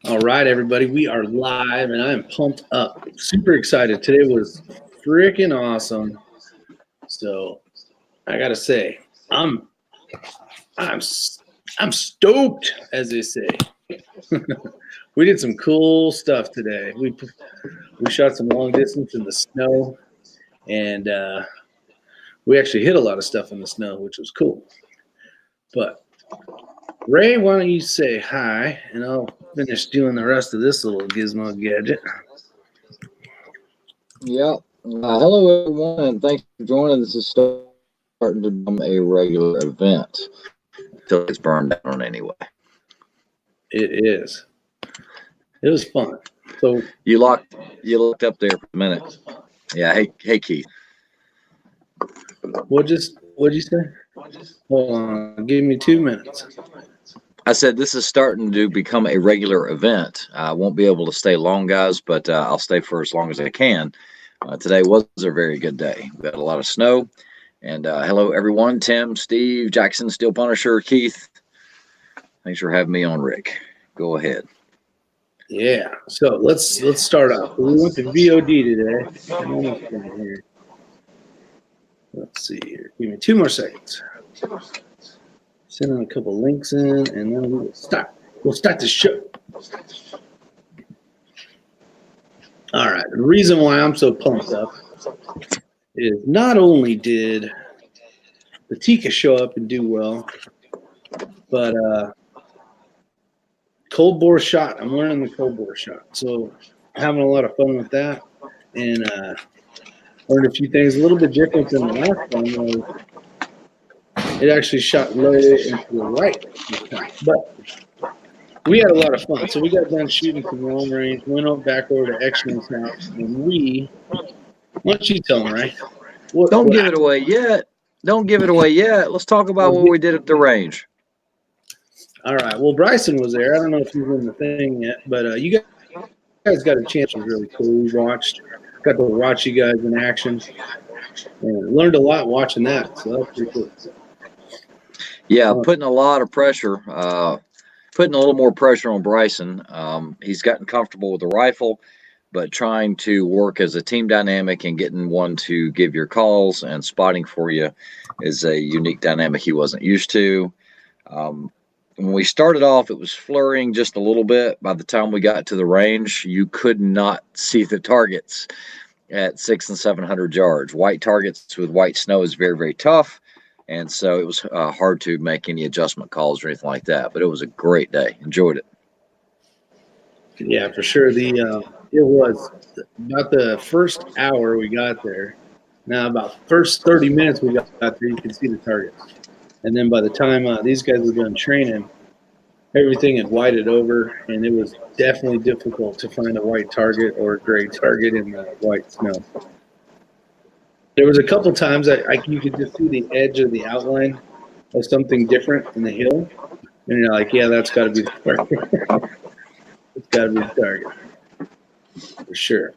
All right, everybody, we are live, and I am pumped up, super excited. Today was freaking awesome. So I gotta say, I'm I'm I'm stoked, as they say. We did some cool stuff today. We shot some long distance in the snow, and we actually hit a lot of stuff in the snow, which was cool. But Ray, why don't you say hi, and I'll finish doing the rest of this little gizmo gadget. Yeah. Hello, everyone, and thanks for joining. This is starting to become a regular event until it's burned down anyway. It is. It was fun. So You looked up there for a minute. Yeah. Hey, Keith. what'd you say? Hold on, give me 2 minutes. I said this is starting to become a regular event. I won't be able to stay long, guys, but I'll stay for as long as I can. Today was a very good day. We had a lot of snow. And hello, everyone. Tim, Steve, Jackson, Steel Punisher, Keith. Thanks for having me on, Rick. Go ahead. Yeah. So let's start off. We went to VOD today. I'm almost done here. Let's see here. Give me 2 more seconds. Send in a couple links in, and then we will start. We'll start the show. All right. The reason why I'm so pumped up is not only did the Tika show up and do well, but cold bore shot. I'm learning the cold bore shot, so having a lot of fun with that, and learned a few things a little bit different than the last one. It actually shot low and to the right this time, but we had a lot of fun. So we got done shooting from long range, went back over to X-Men's house, and why don't you tell them, right? Don't give it away yet. Don't give it away yet. Let's talk about what we did at the range. All right. Well, Bryson was there. I don't know if he's in the thing yet, but you guys got a chance. It was really cool. We got to watch you guys in action, and learned a lot watching that. So that's pretty cool. Yeah, putting a lot of pressure, putting a little more pressure on Bryson. He's gotten comfortable with the rifle, but trying to work as a team dynamic and getting one to give your calls and spotting for you is a unique dynamic he wasn't used to. When we started off, it was flurrying just a little bit. By the time we got to the range, you could not see the targets at 600 and 700 yards. White targets with white snow is very, very tough. And so it was hard to make any adjustment calls or anything like that. But it was a great day. Enjoyed it. Yeah, for sure. It was about the first hour we got there. Now, about first 30 minutes we got there, you could see the targets. And then by the time these guys were done training, everything had whited over, and it was definitely difficult to find a white target or a gray target in the white snow. There was a couple times you could just see the edge of the outline of something different in the hill, and you're like, yeah, that's got to be the target. It's got to be the target. For sure.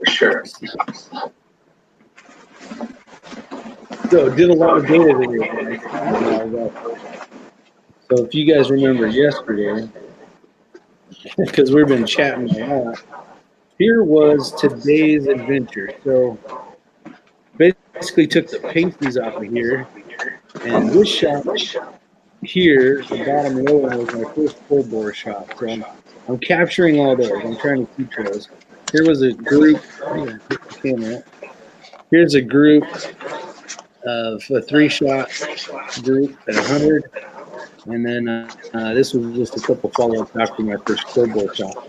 So did a lot of data today, guys. So if you guys remember yesterday, because we've been chatting a lot, here was today's adventure. So basically took the pasties off of here, and this shot here, the bottom row, was my first full bore shot. So I'm capturing all those. I'm trying to keep those. Here was a group. Here's a group of a 3-shot group at 100, and then this was just a couple follow-ups after my first full bore shot.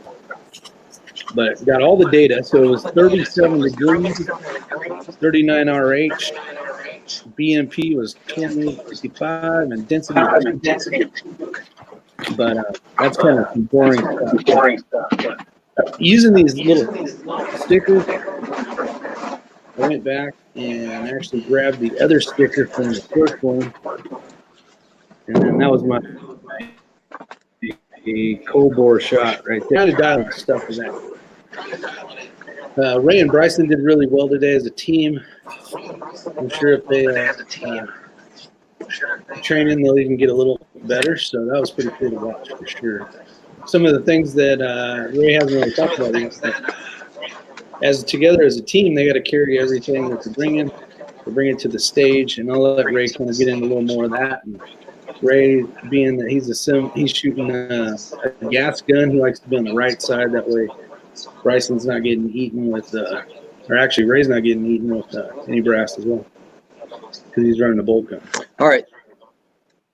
But got all the data. So it was 37 degrees, 39 RH. BMP was 2055, and density was 2. But that's kind of some boring stuff. Using these little stickers, I went back and actually grabbed the other sticker from the first one, and then that was my cold bore shot right there. Kind of dialing stuff for that. Ray and Bryson did really well today as a team. I'm sure if they training, they'll even get a little better. So that was pretty cool to watch for sure. some of the things that Ray hasn't really talked about is that as together as a team, they got to carry everything that they bring in. They bring it to the stage, and I'll let Ray kind of get into a little more of that. And Ray, being that he's shooting a gas gun, he likes to be on the right side. That way, Bryson's not getting eaten with, or actually Ray's not getting eaten with any brass as well, because he's running a bolt gun. All right.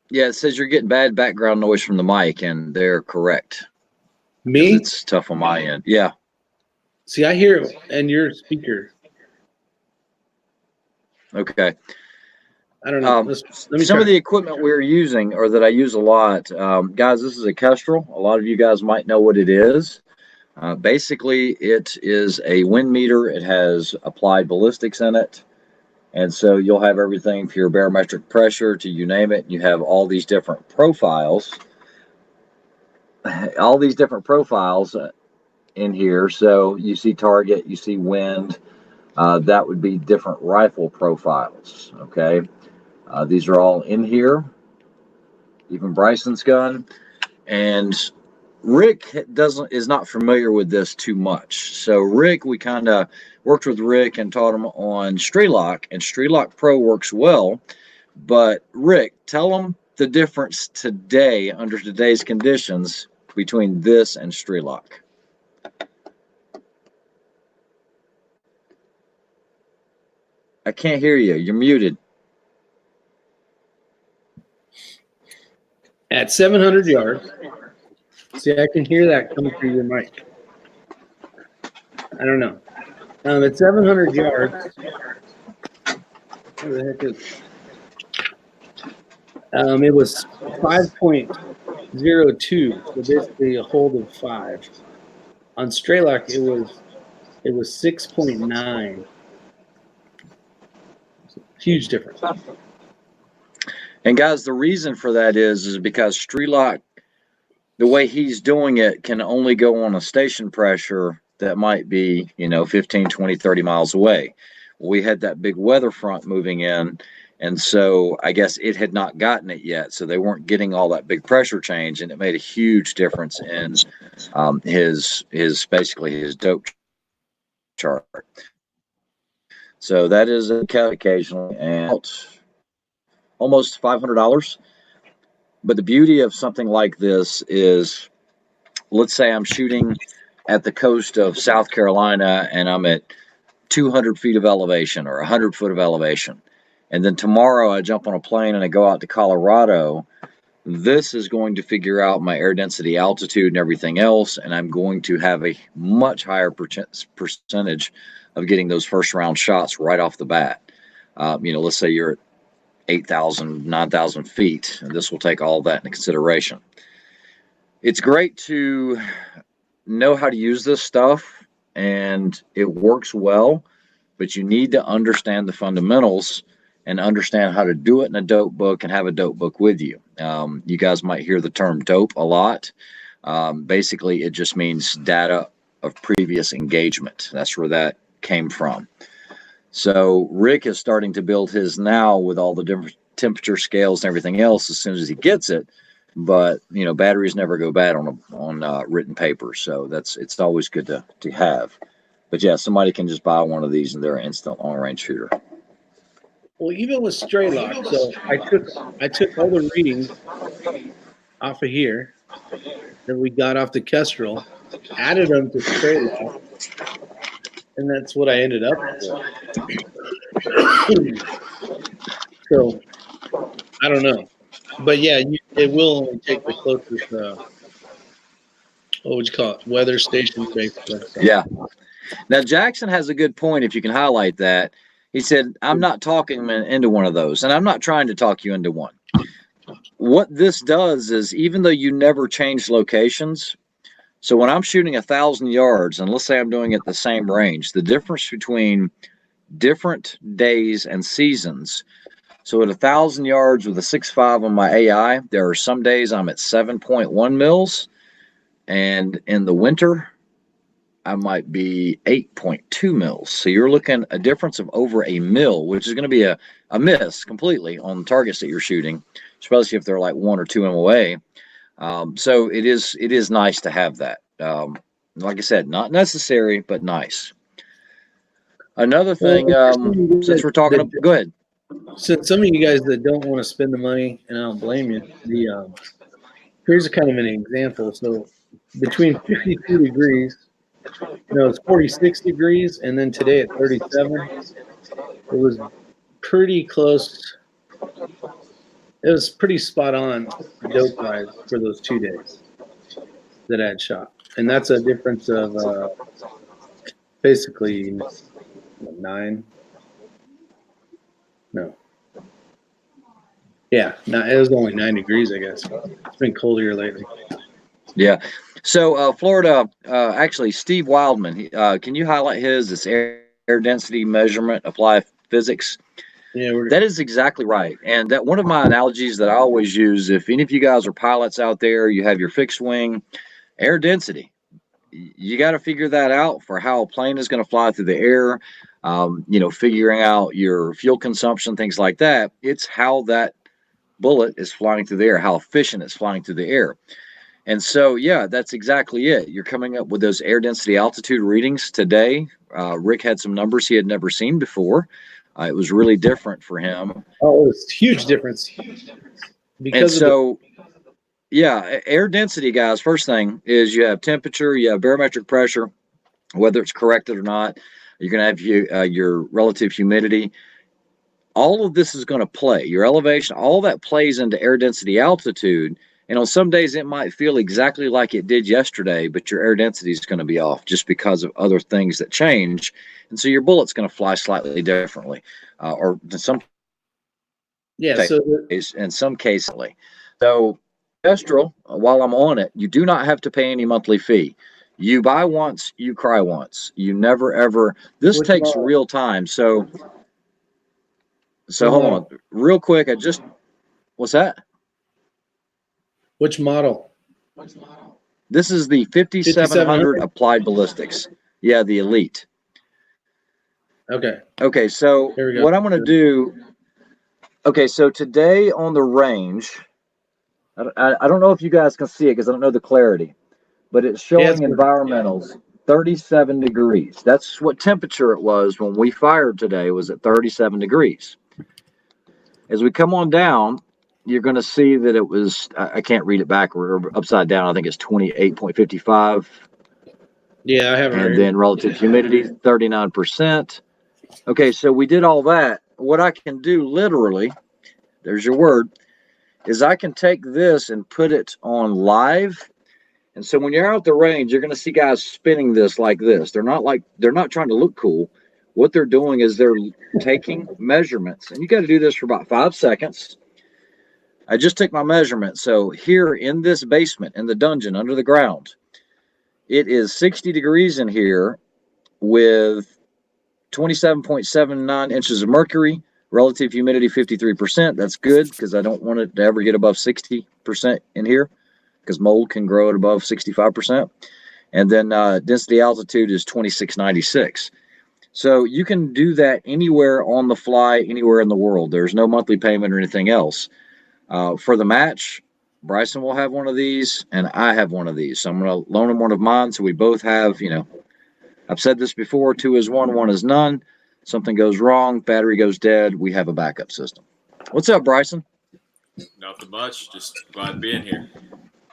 Yeah, it says you're getting bad background noise from the mic, and they're correct. Me? It's tough on my end. Yeah. See, I hear it, and your speaker. Okay. I don't know. Let me some try. of the equipment we're using, or that I use a lot, guys, this is a Kestrel. A lot of you guys might know what it is. Basically, it is a wind meter. It has applied ballistics in it. And so you'll have everything for your barometric pressure to you name it. You have all these different profiles. All these different profiles in here. So you see target, you see wind. That would be different rifle profiles. Okay. These are all in here. Even Bryson's gun. And Rick is not familiar with this too much. So Rick, we kind of worked with Rick and taught him on Strelok, and Strelok Pro works well. But Rick, tell him the difference today, under today's conditions, between this and Strelok. I can't hear you. You're muted. At 700 yards, see, I can hear that coming through your mic. I don't know. At 700 yards, what the heck is it? It was 5.02, so basically a hold of 5. On Strelok, it was 6.9. Huge difference. And guys, the reason for that is because Strelok, the way he's doing it, can only go on a station pressure that might be, 15, 20, 30 miles away. We had that big weather front moving in, and so I guess it had not gotten it yet. So they weren't getting all that big pressure change, and it made a huge difference in his dope chart. So that is occasionally and almost $500. But the beauty of something like this is, let's say I'm shooting at the coast of South Carolina and I'm at 200 feet of elevation or 100 foot of elevation. And then tomorrow I jump on a plane and I go out to Colorado. This is going to figure out my air density, altitude, and everything else. And I'm going to have a much higher percentage of getting those first round shots right off the bat. Let's say you're at 8,000, 9,000 feet, and this will take all of that into consideration. It's great to know how to use this stuff, and it works well, but you need to understand the fundamentals and understand how to do it in a dope book and have a dope book with you. You guys might hear the term dope a lot. Basically, it just means data of previous engagement. That's where that came from. So Rick is starting to build his now with all the different temperature scales and everything else as soon as he gets it. But batteries never go bad on written paper, so it's always good to have. But yeah, somebody can just buy one of these and they're an instant long range shooter. Well, even with Strelok, so I took all the readings off of here that we got off the Kestrel, added them to Strelok, and that's what I ended up with. So I don't know, but yeah, it will only take the closest. What would you call it? Weather station basically. Yeah. Now Jackson has a good point. If you can highlight that, he said, "I'm not talking him into one of those, and I'm not trying to talk you into one." What this does is, even though you never change locations. So when I'm shooting 1,000 yards, and let's say I'm doing it the same range, the difference between different days and seasons. So at 1,000 yards with a 6.5 on my AI, there are some days I'm at 7.1 mils, and in the winter, I might be 8.2 mils. So you're looking a difference of over a mil, which is going to be a miss completely on the targets that you're shooting, especially if they're like 1 or 2 MOA. So it is nice to have that. Like I said, not necessary, but nice. Another thing, since we're talking, go ahead. Since some of you guys that don't want to spend the money, and I don't blame you, here's a kind of an example. So between 52 degrees, it's 46 degrees, and then today at 37, it was pretty close. It was pretty spot on dope wise for those 2 days that I had shot. And that's a difference of basically 9. No. Yeah, it was only 9 degrees, I guess. It's been cold here lately. Yeah. So Florida, actually, Steve Wildman, can you highlight this air density measurement, apply physics? Yeah, that is exactly right. And that one of my analogies that I always use, if any of you guys are pilots out there, you have your fixed wing, air density. You got to figure that out for how a plane is going to fly through the air. Figuring out your fuel consumption, things like that. It's how that bullet is flying through the air, how efficient it's flying through the air. And so, yeah, that's exactly it. You're coming up with those air density altitude readings today. Rick had some numbers he had never seen before. It was really different for him. Oh, it was a huge difference. Air density, guys, first thing is you have temperature, you have barometric pressure, whether it's corrected or not. You're going to have your relative humidity. All of this is going to play. Your elevation, all that plays into air density altitude. And on some days, it might feel exactly like it did yesterday, but your air density is going to be off just because of other things that change. And so your bullet's going to fly slightly differently, or in some cases. So, Kestrel, while I'm on it, you do not have to pay any monthly fee. You buy once, you cry once. You never, ever. This takes real time. So hold on. Real quick, what's that? Which model? This is the 5700 Applied Ballistics. Yeah, the Elite. Okay, so what I'm going to do, so today on the range, I don't know if you guys can see it because I don't know the clarity, but it's showing environmentals 37 degrees. That's what temperature it was when we fired today, was at 37 degrees. As we come on down, you're going to see that it was, I can't read it backward or upside down. I think it's 28.55. Yeah, I have it. And then relative humidity, 39%. Okay, so we did all that. What I can do literally, there's your word, is I can take this and put it on live. And so when you're out at the range, you're going to see guys spinning this like this. They're not trying to look cool. What they're doing is they're taking measurements. And you got to do this for about 5 seconds. I just took my measurement. So here in this basement, in the dungeon, under the ground, it is 60 degrees in here with 27.79 inches of mercury, relative humidity 53%. That's good because I don't want it to ever get above 60% in here because mold can grow at above 65%. And then density altitude is 2696. So you can do that anywhere on the fly, anywhere in the world. There's no monthly payment or anything else. For the match, Bryson will have one of these, and I have one of these. So I'm going to loan him one of mine. So we both have, I've said this before, 2 is 1, 1 is none. Something goes wrong, battery goes dead, we have a backup system. What's up, Bryson? Nothing much. Just glad to be in here.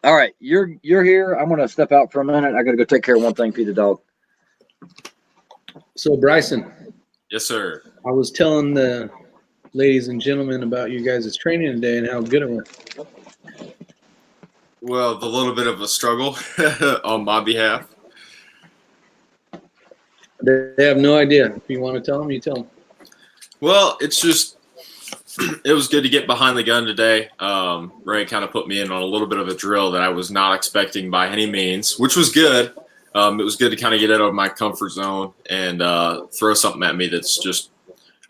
All right, you're here. I'm going to step out for a minute. I got to go take care of one thing, feed the dog. So, Bryson. Yes, sir. I was telling the ladies and gentlemen about you guys' training today and how good it went. Well, the little bit of a struggle on my behalf. They have no idea. If you want to tell them, you tell them. Well, it's just, it was good to get behind the gun today. Ray kind of put me in on a little bit of a drill that I was not expecting by any means, which was good. It was good to kind of get out of my comfort zone and throw something at me that's just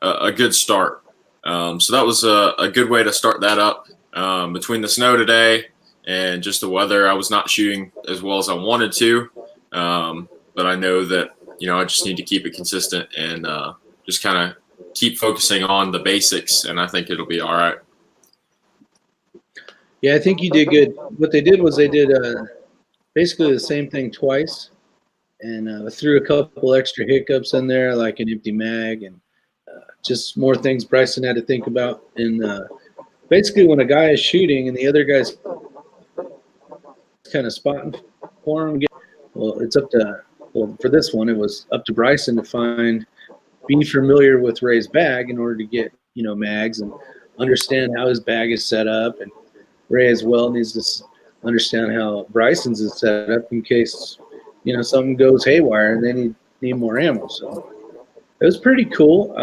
a good start. So that was a good way to start that up. Between the snow today and just the weather, I was not shooting as well as I wanted to. But I know that, I just need to keep it consistent and just kind of keep focusing on the basics, and I think it'll be all right. Yeah, I think you did good. What they did was they did basically the same thing twice, and threw a couple extra hiccups in there, like an empty mag and just more things Bryson had to think about. And basically, when a guy is shooting and the other guy's kind of spotting for him, well, it's up to for this one, it was up to Bryson to be familiar with Ray's bag in order to get mags and understand how his bag is set up. And Ray as well needs to understand how Bryson's is set up in case something goes haywire and they need more ammo. So it was pretty cool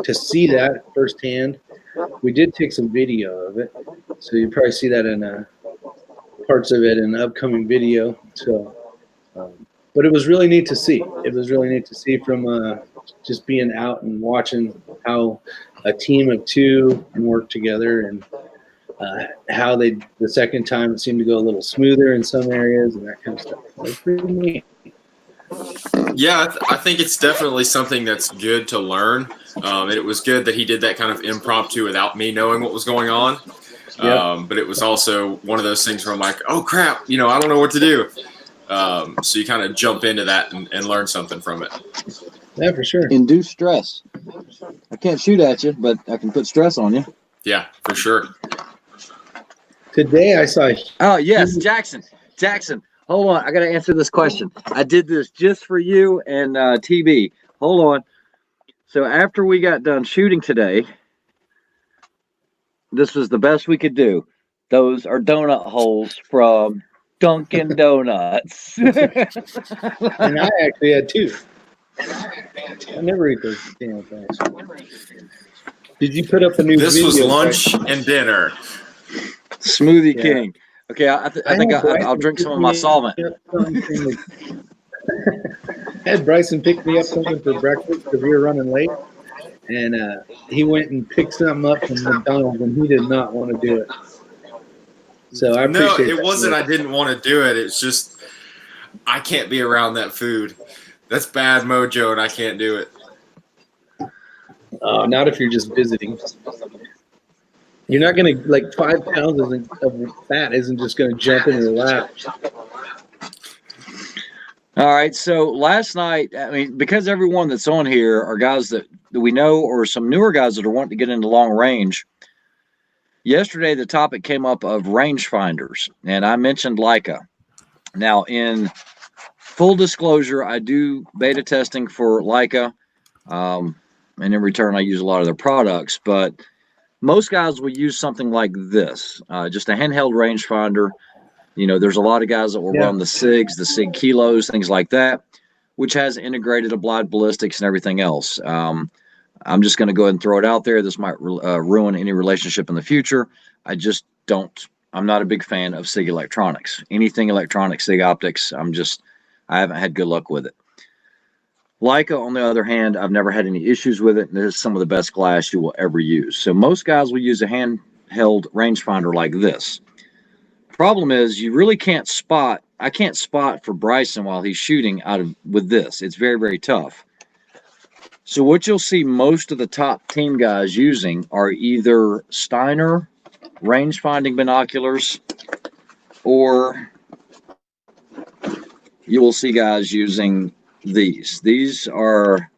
to see that firsthand. We did take some video of it, so you probably see that in parts of it in the upcoming video. So, but it was really neat to see. It was really neat to see from just being out and watching how a team of two can work together, and how the second time it seemed to go a little smoother in some areas and that kind of stuff. It was pretty neat. Yeah, I think it's definitely something that's good to learn. And it was good that he did that kind of impromptu without me knowing what was going on. Yep. But it was also one of those things where I'm like, oh, crap, I don't know what to do. So you kind of jump into that and learn something from it. Yeah, for sure. Induce stress. I can't shoot at you, but I can put stress on you. Yeah, for sure. Today I saw. Oh, yes, Jackson. Hold on. I got to answer this question. I did this just for you and TB. Hold on. So after we got done shooting today, this was the best we could do. Those are donut holes from Dunkin' Donuts. And I actually had two. I never eat those damn things. Did you put up a new video? This was lunch and dinner. Smoothie Yeah. King. Okay, I think I'll drink some of my solvent. I had Bryson pick me up something for breakfast because we were running late, and he went and picked something up from McDonald's, and he did not want to do it. So I No, appreciate it wasn't I didn't want to do it. It's just I can't be around that food. That's bad mojo, and I can't do it. Not if you're just visiting. You're not going to, 5 pounds of fat isn't just going to jump in your lap. All right, so last night, because everyone that's on here are guys that we know or some newer guys that are wanting to get into long range. Yesterday, the topic came up of rangefinders, and I mentioned Leica. Now, in full disclosure, I do beta testing for Leica, and in return, I use a lot of their products, but most guys will use something like this, just a handheld rangefinder. There's a lot of guys that will run the SIGs, the SIG kilos, things like that, which has integrated applied ballistics and everything else. I'm just going to go ahead and throw it out there. This might ruin any relationship in the future. I'm not a big fan of SIG electronics. Anything electronic, SIG optics, I haven't had good luck with it. Leica, on the other hand, I've never had any issues with it. And this is some of the best glass you will ever use. So most guys will use a handheld rangefinder like this. Problem is, you really can't spot. I can't spot for Bryson while he's shooting with this. It's very, very tough. So what you'll see most of the top team guys using are either Steiner range-finding binoculars, or you will see guys using these. These are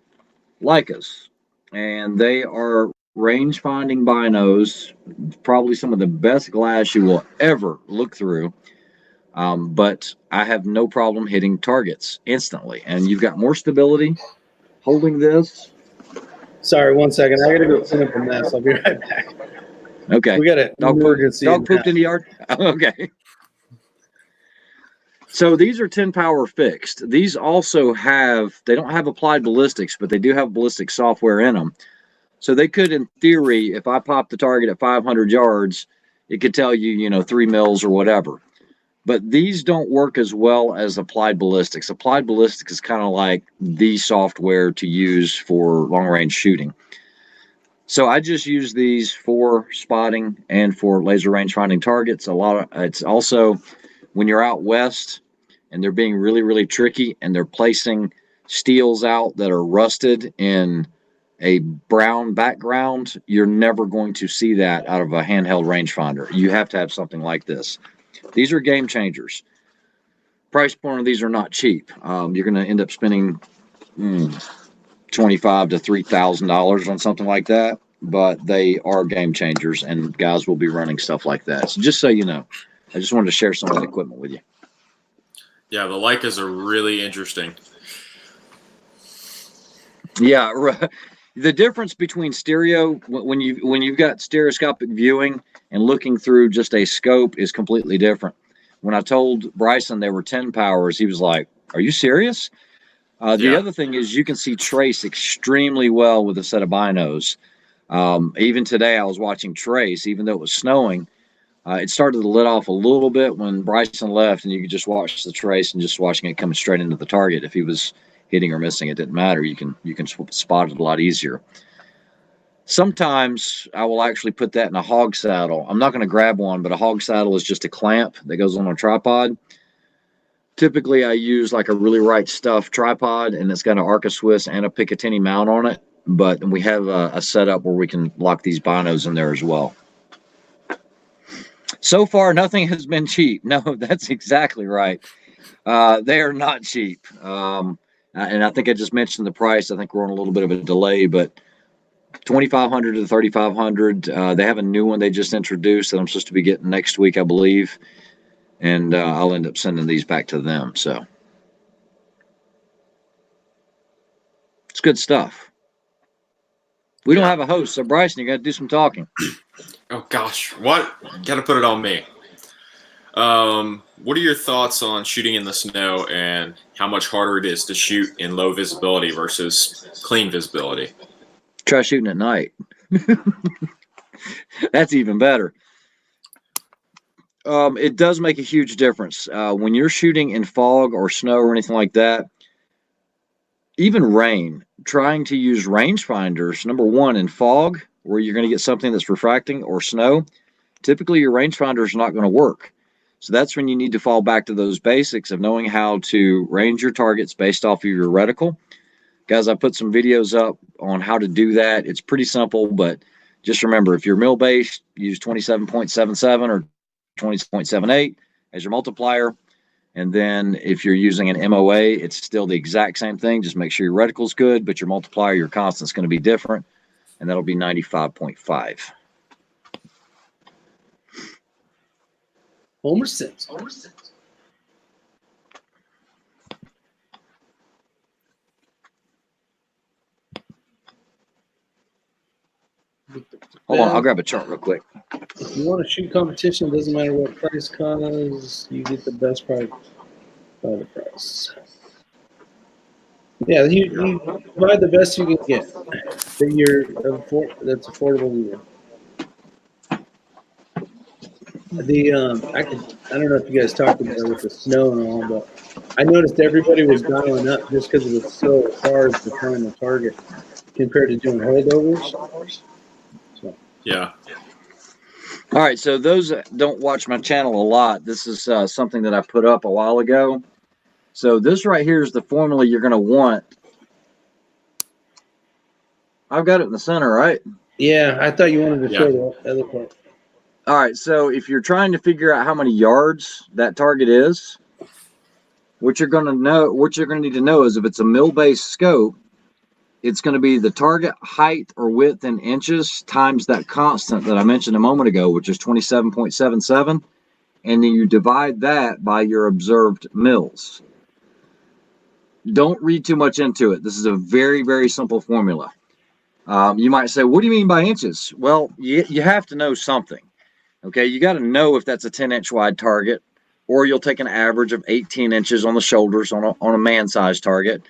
Leicas, and they are range-finding binos, probably some of the best glass you will ever look through. But I have no problem hitting targets instantly, and you've got more stability holding this. Sorry, 1 second. I got to go clean up a mess. I'll be right back. Okay. We got an emergency. Dog pooped in the yard? Okay. So these are 10 power fixed. These also they don't have applied ballistics, but they do have ballistic software in them. So they could, in theory, if I pop the target at 500 yards, it could tell you, 3 mils or whatever. But these don't work as well as applied ballistics. Applied ballistics is kind of like the software to use for long range shooting. So I just use these for spotting and for laser range finding targets. It's also when you're out west and they're being really, really tricky and they're placing steels out that are rusted in a brown background, you're never going to see that out of a handheld rangefinder. You have to have something like this. These are game changers. Price point of these are not cheap. You're going to end up spending $2,500 to $3,000 on something like that, but they are game changers, and guys will be running stuff like that. So just so you know, I just wanted to share some of that equipment with you. Yeah, the Leicas are really interesting. Yeah, the difference between stereo when you've got stereoscopic viewing and looking through just a scope is completely different. When I told Bryson they were 10 powers, he was like, "Are you serious?" The other thing is you can see trace extremely well with a set of binos. Even today, I was watching trace, even though it was snowing. It started to let off a little bit when Bryson left, and you could just watch the trace and just watching it coming straight into the target. If he was hitting or missing, it didn't matter. You can spot it a lot easier. Sometimes I will actually put that in a hog saddle. I'm not going to grab one, but a hog saddle is just a clamp that goes on a tripod. Typically, I use like a really right stuff tripod, and it's got an Arca Swiss and a Picatinny mount on it. But we have a setup where we can lock these binos in there as well. So far, nothing has been cheap. No, that's exactly right. They are not cheap. And I think I just mentioned the price. I think we're on a little bit of a delay, but $2,500 to $3,500. They have a new one they just introduced that I'm supposed to be getting next week, I believe. And I'll end up sending these back to them. So it's good stuff. We don't have a host, so Bryson, you got to do some talking. Oh gosh, what? Got to put it on me. What are your thoughts on shooting in the snow and how much harder it is to shoot in low visibility versus clean visibility? Try shooting at night. That's even better. It does make a huge difference. When you're shooting in fog or snow or anything like that, even rain, trying to use rangefinders, number one, in fog, where you're going to get something that's refracting, or snow, typically your rangefinder is not going to work. So that's when you need to fall back to those basics of knowing how to range your targets based off of your reticle. Guys, I put some videos up on how to do that. It's pretty simple, but just remember, if you're mill-based, use 27.77 or 20.78 as your multiplier. And then if you're using an MOA, it's still the exact same thing. Just make sure your reticle's good, but your multiplier, your constant's going to be different, and that'll be 95.5. Homer six. Hold on, I'll grab a chart real quick. If you want to shoot competition, doesn't matter what price comes, you get the best price by the price. Yeah, you buy the best you can get. That's affordable to you. I don't know if you guys talked about it with the snow and all, but I noticed everybody was dialing up just because it was so hard to find the target compared to doing holdovers. So. Yeah. All right, so those that don't watch my channel a lot, this is something that I put up a while ago. So this right here is the formula you're going to want. I've got it in the center, right? Yeah, I thought you wanted to show the other part. All right, so if you're trying to figure out how many yards that target is, what you're going to need to know is if it's a mill-based scope, it's going to be the target height or width in inches times that constant that I mentioned a moment ago, which is 27.77, and then you divide that by your observed mills. Don't read too much into it. This is a very, very simple formula. You might say, what do you mean by inches? Well, you have to know something. Okay, you got to know if that's a 10-inch wide target, or you'll take an average of 18 inches on the shoulders on a man-sized target,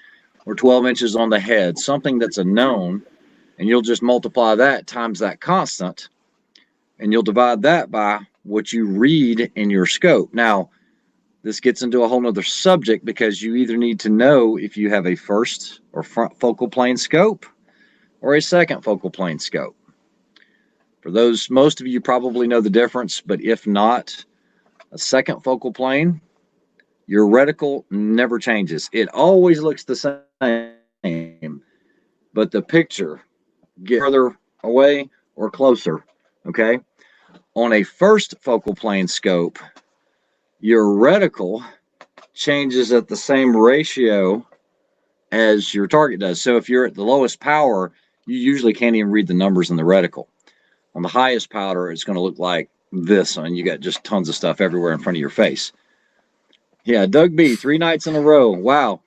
or 12 inches on the head, something that's a known, and you'll just multiply that times that constant, and you'll divide that by what you read in your scope. Now, this gets into a whole nother subject because you either need to know if you have a first or front focal plane scope or a second focal plane scope. For those, most of you probably know the difference, but if not, a second focal plane, your reticle never changes. It always looks the same, but the picture get further away or closer. Okay. On a first focal plane scope, your reticle changes at the same ratio as your target does. So if you're at the lowest power, you usually can't even read the numbers in the reticle. On the highest power, it's going to look like this, and you got just tons of stuff everywhere in front of your face. Yeah, Doug B, 3 nights in a row. Wow.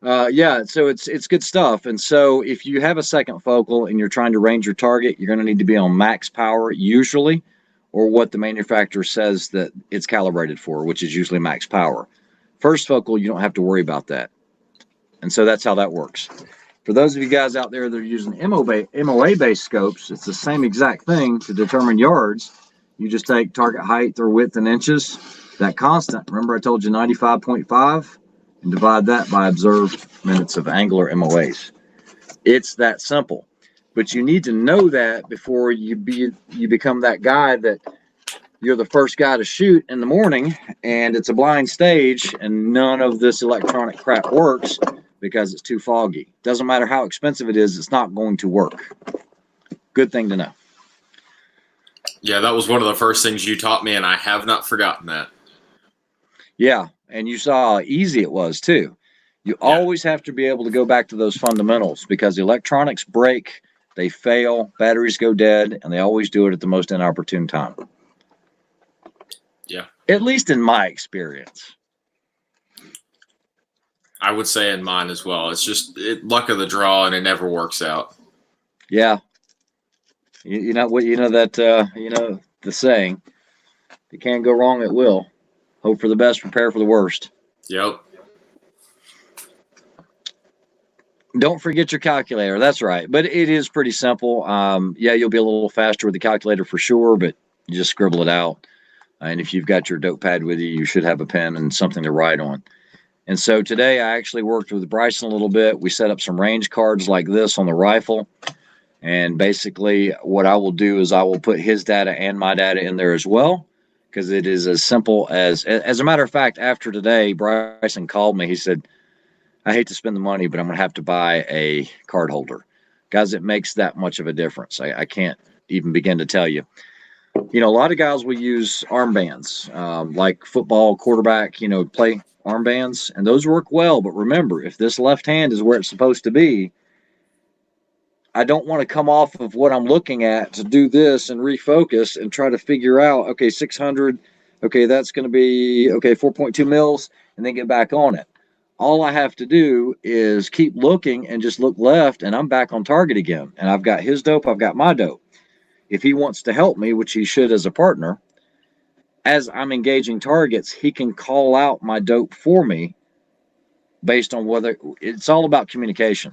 Yeah, so it's good stuff. And so if you have a second focal and you're trying to range your target, you're going to need to be on max power usually, or what the manufacturer says that it's calibrated for, which is usually max power. First focal, you don't have to worry about that. And so that's how that works. For those of you guys out there that are using MOA-based scopes, it's the same exact thing to determine yards. You just take target height or width in inches, that constant. Remember I told you 95.5, and divide that by observed minutes of angular MOAs. It's that simple. But you need to know that before you become that guy that you're the first guy to shoot in the morning, and it's a blind stage, and none of this electronic crap works because it's too foggy. Doesn't matter how expensive it is, it's not going to work. Good thing to know. Yeah, that was one of the first things you taught me, and I have not forgotten that. Yeah, and you saw how easy it was too. You always have to be able to go back to those fundamentals, because electronics break, they fail, batteries go dead, and they always do it at the most inopportune time. Yeah. At least in my experience. I would say in mine as well. It's just luck of the draw, and it never works out. Yeah. You know what? You know that. You know the saying: "If it can't go wrong, it will. Hope for the best, prepare for the worst." Yep. Don't forget your calculator. That's right. But it is pretty simple. Yeah, you'll be a little faster with the calculator for sure, but you just scribble it out. And if you've got your dope pad with you, you should have a pen and something to write on. And so today I actually worked with Bryson a little bit. We set up some range cards like this on the rifle. And basically what I will do is I will put his data and my data in there as well, because it is as simple as a matter of fact, after today, Bryson called me. He said, I hate to spend the money, but I'm going to have to buy a card holder. Guys, it makes that much of a difference. I can't even begin to tell you. You know, a lot of guys will use armbands, like football quarterback, play armbands, and those work well. But remember, if this left hand is where it's supposed to be, I don't want to come off of what I'm looking at to do this and refocus and try to figure out, okay, 600, okay, that's going to be, okay, 4.2 mils, and then get back on it. All I have to do is keep looking and just look left, and I'm back on target again. And I've got his dope, I've got my dope. If he wants to help me, which he should as a partner, as I'm engaging targets, he can call out my dope for me based on whether it's all about communication.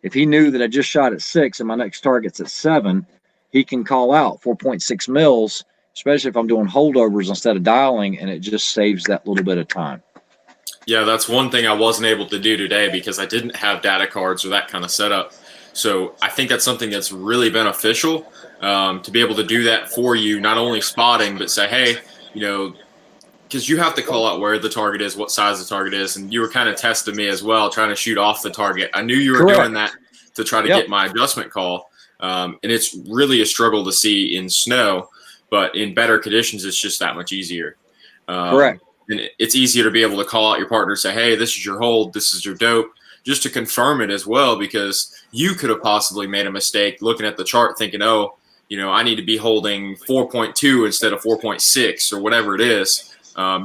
If he knew that I just shot at 6 and my next target's at 7, he can call out 4.6 mils, especially if I'm doing holdovers instead of dialing, and it just saves that little bit of time. Yeah, that's one thing I wasn't able to do today because I didn't have data cards or that kind of setup. So I think that's something that's really beneficial, to be able to do that for you, not only spotting, but say, hey, because you have to call out where the target is, what size the target is, and you were kind of testing me as well, trying to shoot off the target. I knew you were doing that to try to get my adjustment call, and it's really a struggle to see in snow, but in better conditions, it's just that much easier. Correct. And it's easier to be able to call out your partner, say, hey, this is your hold, this is your dope, just to confirm it as well, because you could have possibly made a mistake looking at the chart thinking, oh, I need to be holding 4.2 instead of 4.6 or whatever it is.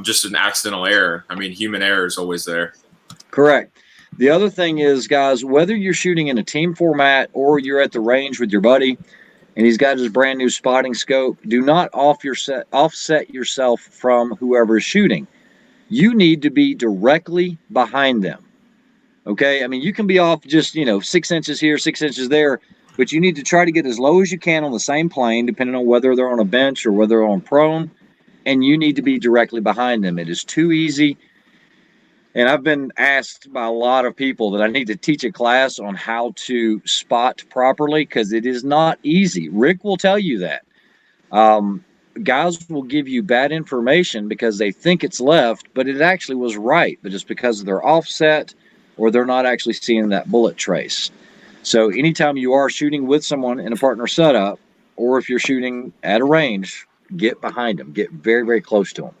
Just an accidental error. I mean, human error is always there. Correct. The other thing is, guys, whether you're shooting in a team format or you're at the range with your buddy and he's got his brand new spotting scope, do not offset yourself from whoever is shooting. You need to be directly behind them. Okay? I mean, you can be off just, 6 inches here, 6 inches there, but you need to try to get as low as you can on the same plane, depending on whether they're on a bench or whether they're on prone, and you need to be directly behind them. It is too easy. And I've been asked by a lot of people that I need to teach a class on how to spot properly, because it is not easy. Rick will tell you that. Guys will give you bad information because they think it's left, but it actually was right. But it's because they're offset or they're not actually seeing that bullet trace. So anytime you are shooting with someone in a partner setup, or if you're shooting at a range, get behind them. Get very, very close to them.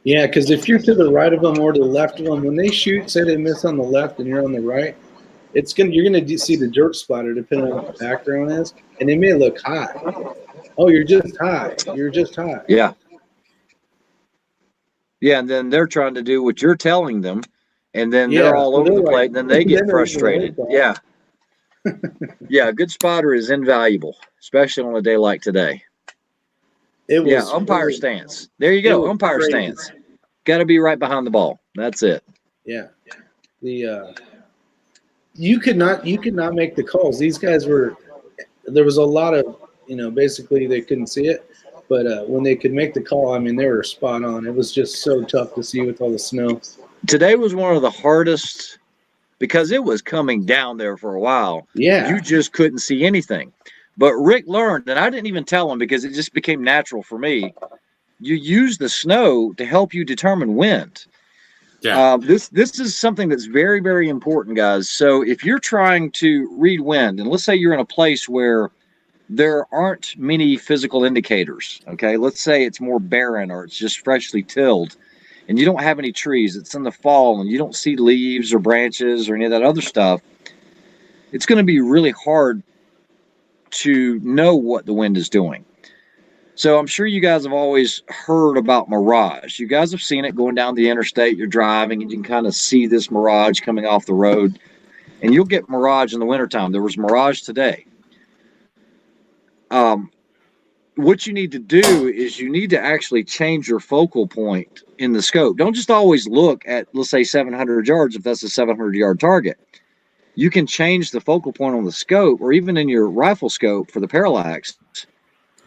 Yeah, because if you're to the right of them or to the left of them, when they shoot, say they miss on the left and you're on the right, you're gonna see the jerk splatter depending on what the background is, and it may look high. Oh, you're just high. You're just high. Yeah. Yeah, and then they're trying to do what you're telling them, and then they're all over the plate, and then they get frustrated. Yeah. Yeah, a good spotter is invaluable, especially on a day like today. Umpire stance. There you go. Umpire stance. Got to be right behind the ball. That's it. Yeah. You could not make the calls. These guys there was a lot of, basically they couldn't see it, but when they could make the call, I mean, they were spot on. It was just so tough to see with all the snow. Today was one of the hardest because it was coming down there for a while. Yeah. You just couldn't see anything. But Rick learned, and I didn't even tell him because it just became natural for me. You use the snow to help you determine wind. Yeah. This is something that's very, very important, guys. So if you're trying to read wind, and let's say you're in a place where there aren't many physical indicators, okay? Let's say it's more barren or it's just freshly tilled, and you don't have any trees. It's in the fall, and you don't see leaves or branches or any of that other stuff. It's going to be really hard to know what the wind is doing. So I'm sure you guys have always heard about mirage. You guys have seen it going down the interstate. You're driving and you can kind of see this mirage coming off the road, and you'll get mirage in the wintertime. There was mirage today. What you need to do is you need to actually change your focal point in the scope. Don't just always look at, let's say, 700 yards if that's a 700-yard target. You can change the focal point on the scope or even in your rifle scope for the parallax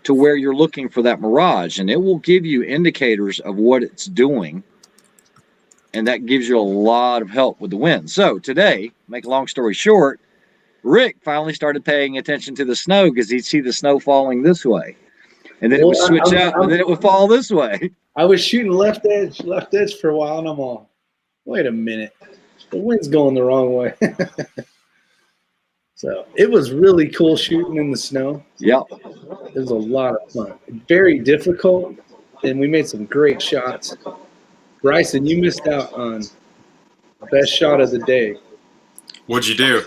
to where you're looking for that mirage, and it will give you indicators of what it's doing, and that gives you a lot of help with the wind. So today, make a long story short, Rick finally started paying attention to the snow because he'd see the snow falling this way, and then it would switch out, and then it would fall this way. I was shooting left edge for a while, and I'm all, wait a minute. The wind's going the wrong way. So it was really cool shooting in the snow. Yep. It was a lot of fun. Very difficult, and we made some great shots. Bryson, you missed out on the best shot of the day. What'd you do?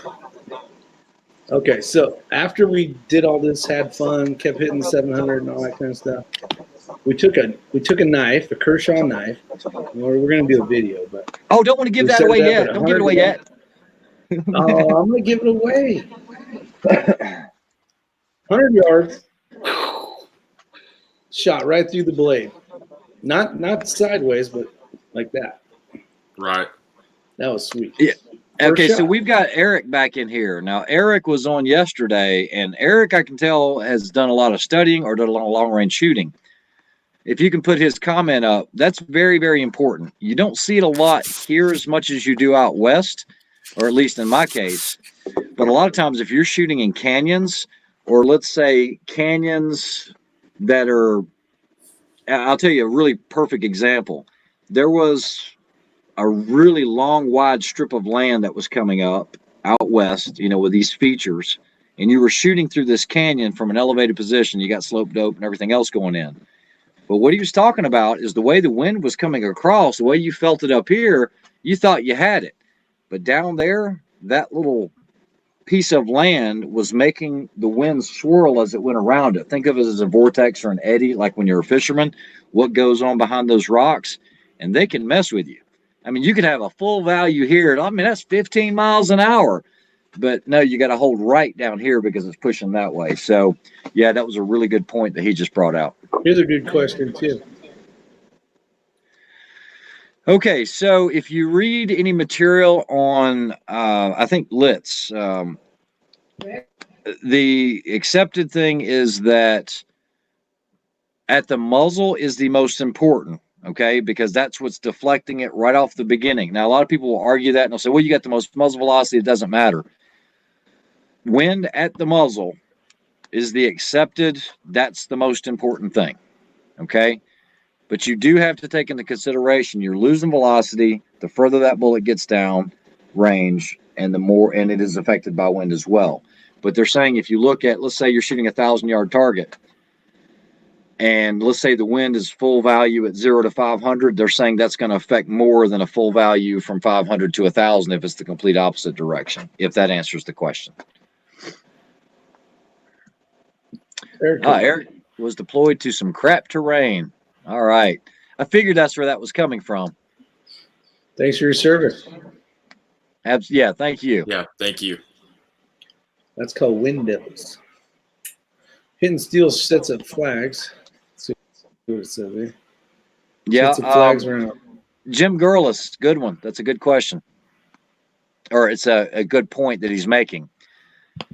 Okay, so after we did all this, had fun, kept hitting the 700 and all that kind of stuff, we took a knife, a Kershaw knife. We're going to do a video, but don't want to give that away yet. Don't give it away yet. Oh, I'm going to give it away. 100 yards, shot right through the blade. Not sideways, but like that. Right. That was sweet. Yeah. Okay, so we've got Eric back in here. Now, Eric was on yesterday, and Eric, I can tell, has done a lot of studying or done a lot of long-range shooting. If you can put his comment up, that's very, very important. You don't see it a lot here as much as you do out west, or at least in my case. But a lot of times if you're shooting in canyons, or let's say canyons that are, I'll tell you a really perfect example. There was a really long, wide strip of land that was coming up out west, with these features, and you were shooting through this canyon from an elevated position. You got slope dope and everything else going in. But what he was talking about is the way the wind was coming across, the way you felt it up here, you thought you had it. But down there, that little piece of land was making the wind swirl as it went around it. Think of it as a vortex or an eddy, like when you're a fisherman, what goes on behind those rocks, and they can mess with you. I mean, you could have a full value here. I mean, that's 15 miles an hour. But no, you got to hold right down here because it's pushing that way. So, yeah, that was a really good point that he just brought out. Here's a good question, too. Okay, so if you read any material on, I think Litz, the accepted thing is that at the muzzle is the most important, okay, because that's what's deflecting it right off the beginning. Now, a lot of people will argue that and they'll say, well, you got the most muzzle velocity, it doesn't matter. Wind at the muzzle is the accepted, that's the most important thing, okay? But you do have to take into consideration you're losing velocity the further that bullet gets down range, and it is affected by wind as well. But they're saying if you look at, let's say you're shooting a 1,000-yard target, and let's say the wind is full value at 0 to 500, they're saying that's going to affect more than a full value from 500 to 1,000 if it's the complete opposite direction, if that answers the question. Eric was deployed to some crap terrain. All right. I figured that's where that was coming from. Thanks for your service. Yeah, thank you. Yeah, thank you. That's called windows. Hidden steel sets up flags. Let's see what it says there. Yeah, Sets up flags around. Jim Gurlis, good one. That's a good question. Or it's a good point that he's making.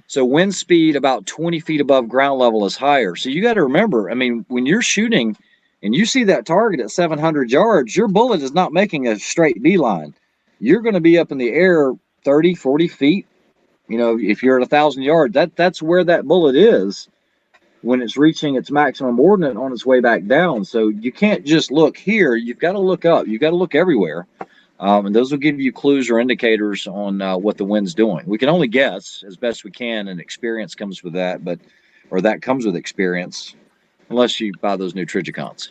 So wind speed about 20 feet above ground level is higher. So you got to remember, I mean, when you're shooting and you see that target at 700 yards, your bullet is not making a straight beeline. You're going to be up in the air 30, 40 feet. You know, if you're at 1,000 yards, that's where that bullet is when it's reaching its maximum ordinate on its way back down. So you can't just look here. You've got to look up. You've got to look everywhere. And those will give you clues or indicators on what the wind's doing. We can only guess as best we can, and experience comes with that, or that comes with experience, unless you buy those new Trigicons.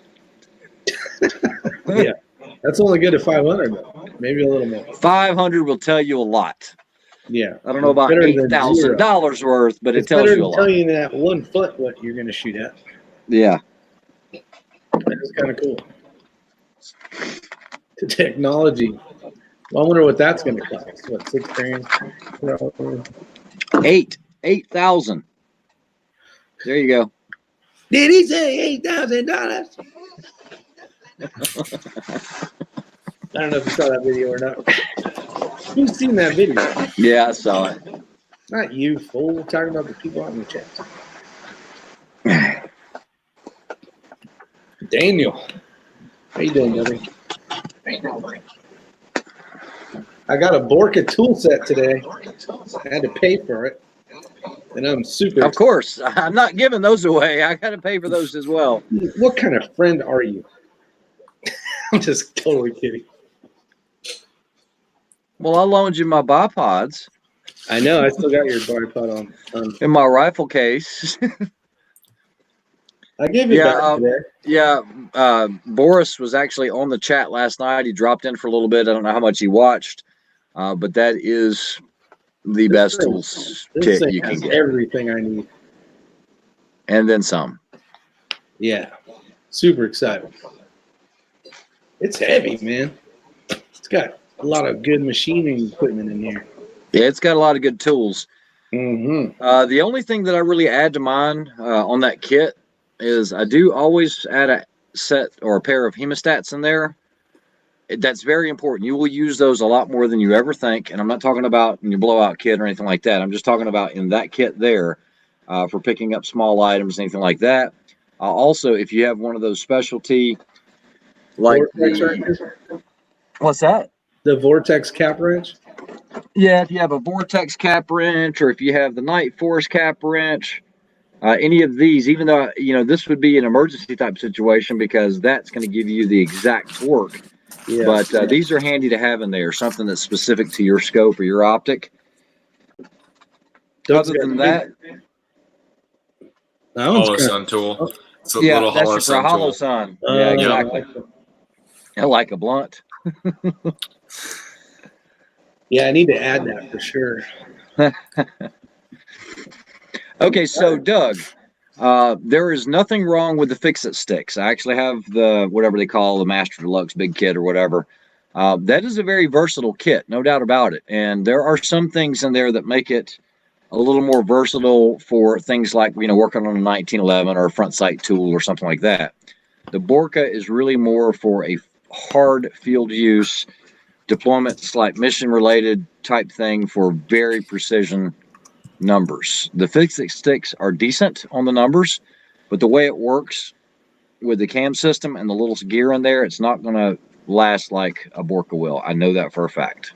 Yeah, that's only good at 500, though. Maybe a little more. 500 will tell you a lot. Yeah, I don't know about $8,000 worth, but it tells you a lot. Telling you that 1 foot what you're going to shoot at. Yeah, that's kind of cool. The technology. Well, I wonder what that's going to cost. What, $6,000? 8,000. There you go. Did he say $8,000? I don't know if you saw that video or not. Who's seen that video? Yeah, I saw it. Not you, fool. We're talking about the people out in the chat. Daniel. How you doing, buddy? I got a Borka tool set today. I had to pay for it. And I'm super Of course. I'm not giving those away. I got to pay for those as well. What kind of friend are you? I'm just totally kidding. Well, I loaned you my bipods. I know. I still got your bipod on. In my rifle case. I gave you back today. Yeah. Boris was actually on the chat last night. He dropped in for a little bit. I don't know how much he watched. But that is the best tools kit you can get. Everything I need. And then some. Yeah. Super excited. It's heavy, man. It's got a lot of good machining equipment in here. Yeah, it's got a lot of good tools. Mm-hmm. The only thing that I really add to mine on that kit is I do always add a set or a pair of hemostats in there. That's very important. You will use those a lot more than you ever think. And I'm not talking about in your blowout kit or anything like that. I'm just talking about in that kit there for picking up small items, anything like that. Also, if you have one of those specialty, like what's that? The Vortex cap wrench? Yeah, if you have a Vortex cap wrench, or if you have the Night Force cap wrench, any of these, even though, you know, this would be an emergency type situation because that's going to give you the exact torque. Yeah, but these are handy to have in there, something that's specific to your scope or your optic. Other than that, Hollow Sun tool. It's a little Hollow Sun tool. Hollow Sun. Yeah, exactly. I like a blunt. Yeah, I need to add that for sure. Okay, so Doug, there is nothing wrong with the Fix-It sticks. I actually have the, whatever they call the Master Deluxe Big Kit or whatever. That is a very versatile kit, no doubt about it. And there are some things in there that make it a little more versatile for things like, you know, working on a 1911 or a front sight tool or something like that. The Borka is really more for a hard field use, deployments like mission related type thing for very precision numbers. The Fix-It sticks are decent on the numbers, but the way it works with the cam system and the little gear in there, it's not going to last like a Borka will. I know that for a fact.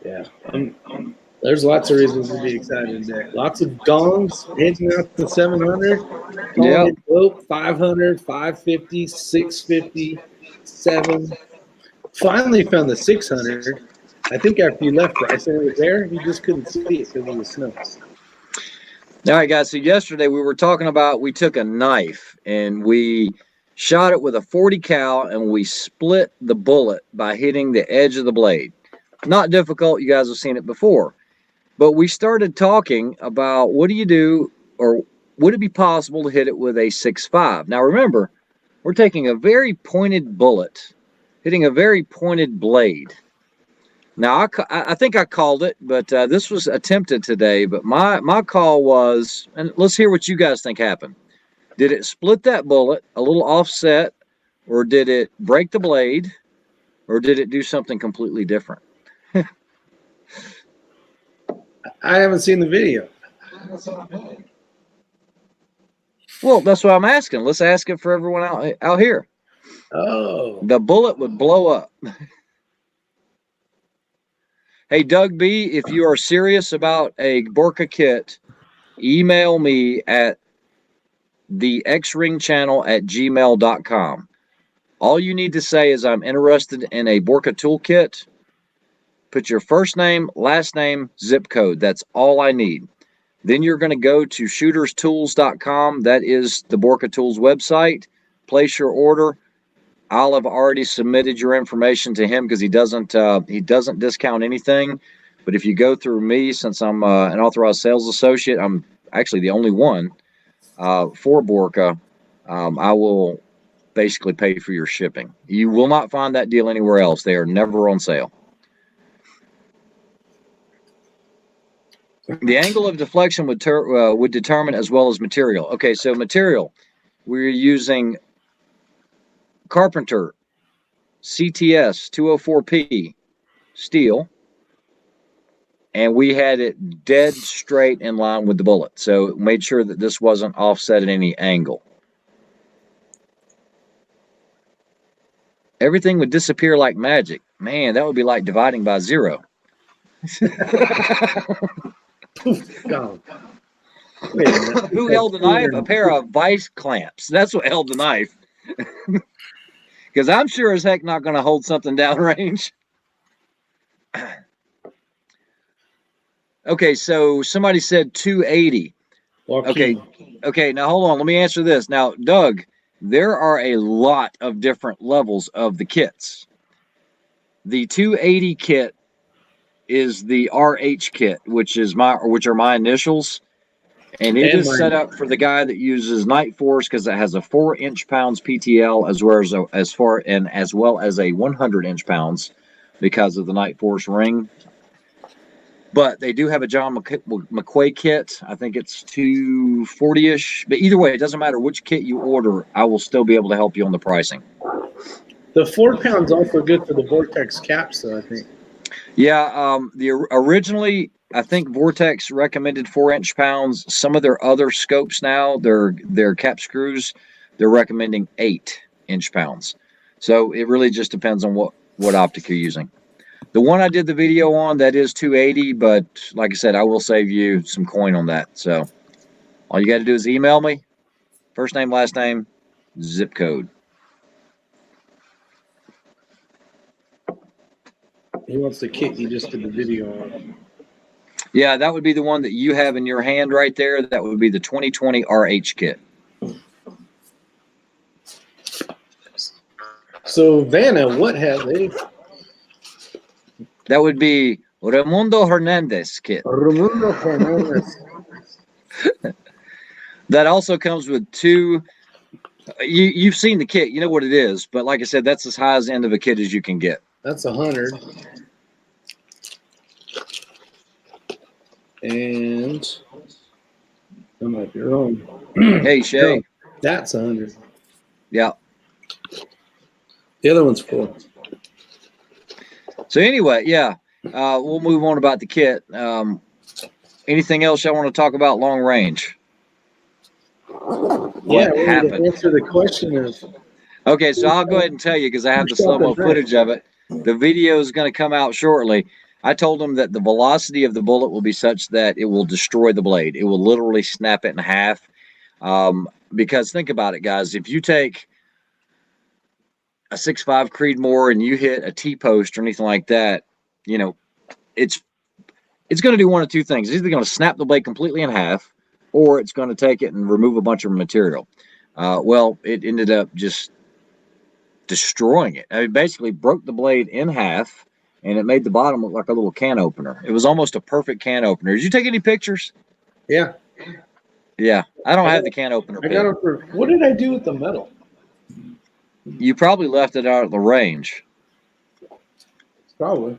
Yeah. There's lots of reasons to be excited today. Lots of gongs, hitting out the 700. Yeah. 500, 550, 650, 7. Finally found the 600. I think after you left, Bryson was there. He just couldn't see it because of the snow. All right, guys. So yesterday we were talking about we took a knife and we shot it with a 40 cal and we split the bullet by hitting the edge of the blade. Not difficult. You guys have seen it before. But we started talking about what do you do, or would it be possible to hit it with a 6.5? Now remember, we're taking a very pointed bullet, hitting a very pointed blade. Now I think I called it, but this was attempted today. But my call was, and let's hear what you guys think happened. Did it split that bullet a little offset, or did it break the blade, or did it do something completely different? I haven't seen the video. Well, that's what I'm asking. Let's ask it for everyone out here. Oh, The bullet would blow up. Hey, Doug B., if you are serious about a Borka kit, email me at thexringchannel@gmail.com. All you need to say is I'm interested in a Borka toolkit. Put your first name, last name, zip code. That's all I need. Then you're going to go to shooterstools.com. That is the Borka Tools website. Place your order. I'll have already submitted your information to him because he doesn't discount anything. But if you go through me, since I'm an authorized sales associate, I'm actually the only one for Borka. I will basically pay for your shipping. You will not find that deal anywhere else. They are never on sale. The angle of deflection would determine as well as material. Okay, so material, we're using Carpenter CTS 204P steel, and we had it dead straight in line with the bullet. So it made sure that this wasn't offset at any angle. Everything would disappear like magic. Man, that would be like dividing by zero. God. Wait a minute. Who held the knife? A pair of vice clamps. That's what held the knife. Because I'm sure as heck not going to hold something downrange. Okay, so somebody said 280. Joaquin. Okay, now hold on. Let me answer this. Now, Doug, there are a lot of different levels of the kits. The 280 kit is the RH kit, which are my initials, and it is set up for the guy that uses Night Force because it has a 4 inch-pounds PTL as well as a 100 inch-pounds because of the Night Force ring. But they do have a John McQuay kit. I think it's 240-ish. But either way, it doesn't matter which kit you order. I will still be able to help you on the pricing. The 4 pound's also good for the Vortex caps, though, I think. Yeah, originally I think Vortex recommended 4 inch-pounds. Some of their other scopes now, their cap screws, they're recommending 8 inch-pounds. So it really just depends on what optic you're using. The one I did the video on, that is 280, but like I said, I will save you some coin on that. So all you got to do is email me, first name, last name, zip code. He wants the kit you just did the video on. Yeah, that would be the one that you have in your hand right there. That would be the 2020 RH kit. So, Vanna, what have they? That would be Raimundo Hernandez kit. Raimundo Hernandez. That also comes with 2. You've seen the kit. You know what it is. But like I said, that's as high as end of a kit as you can get. That's 100. And I might be wrong. Hey, Shay. No, that's 100. Yeah. The other one's 4. So anyway, yeah, we'll move on about the kit. Anything else y'all want to talk about long range? What happened? Answer the question is. Okay, so I'll go ahead and tell you because I have the slow-mo footage of it. The video is going to come out shortly. I told them that the velocity of the bullet will be such that it will destroy the blade. It will literally snap it in half. Because think about it, guys. If you take a 6.5 Creedmoor and you hit a T-post or anything like that, it's going to do one of two things. It's either going to snap the blade completely in half, or it's going to take it and remove a bunch of material. Well, it ended up just destroying it. It basically broke the blade in half, and it made the bottom look like a little can opener. It was almost a perfect can opener. Did you take any pictures? Yeah. Yeah, I don't have the can opener. I got it for. What did I do with the metal? You probably left it out of the range. Probably.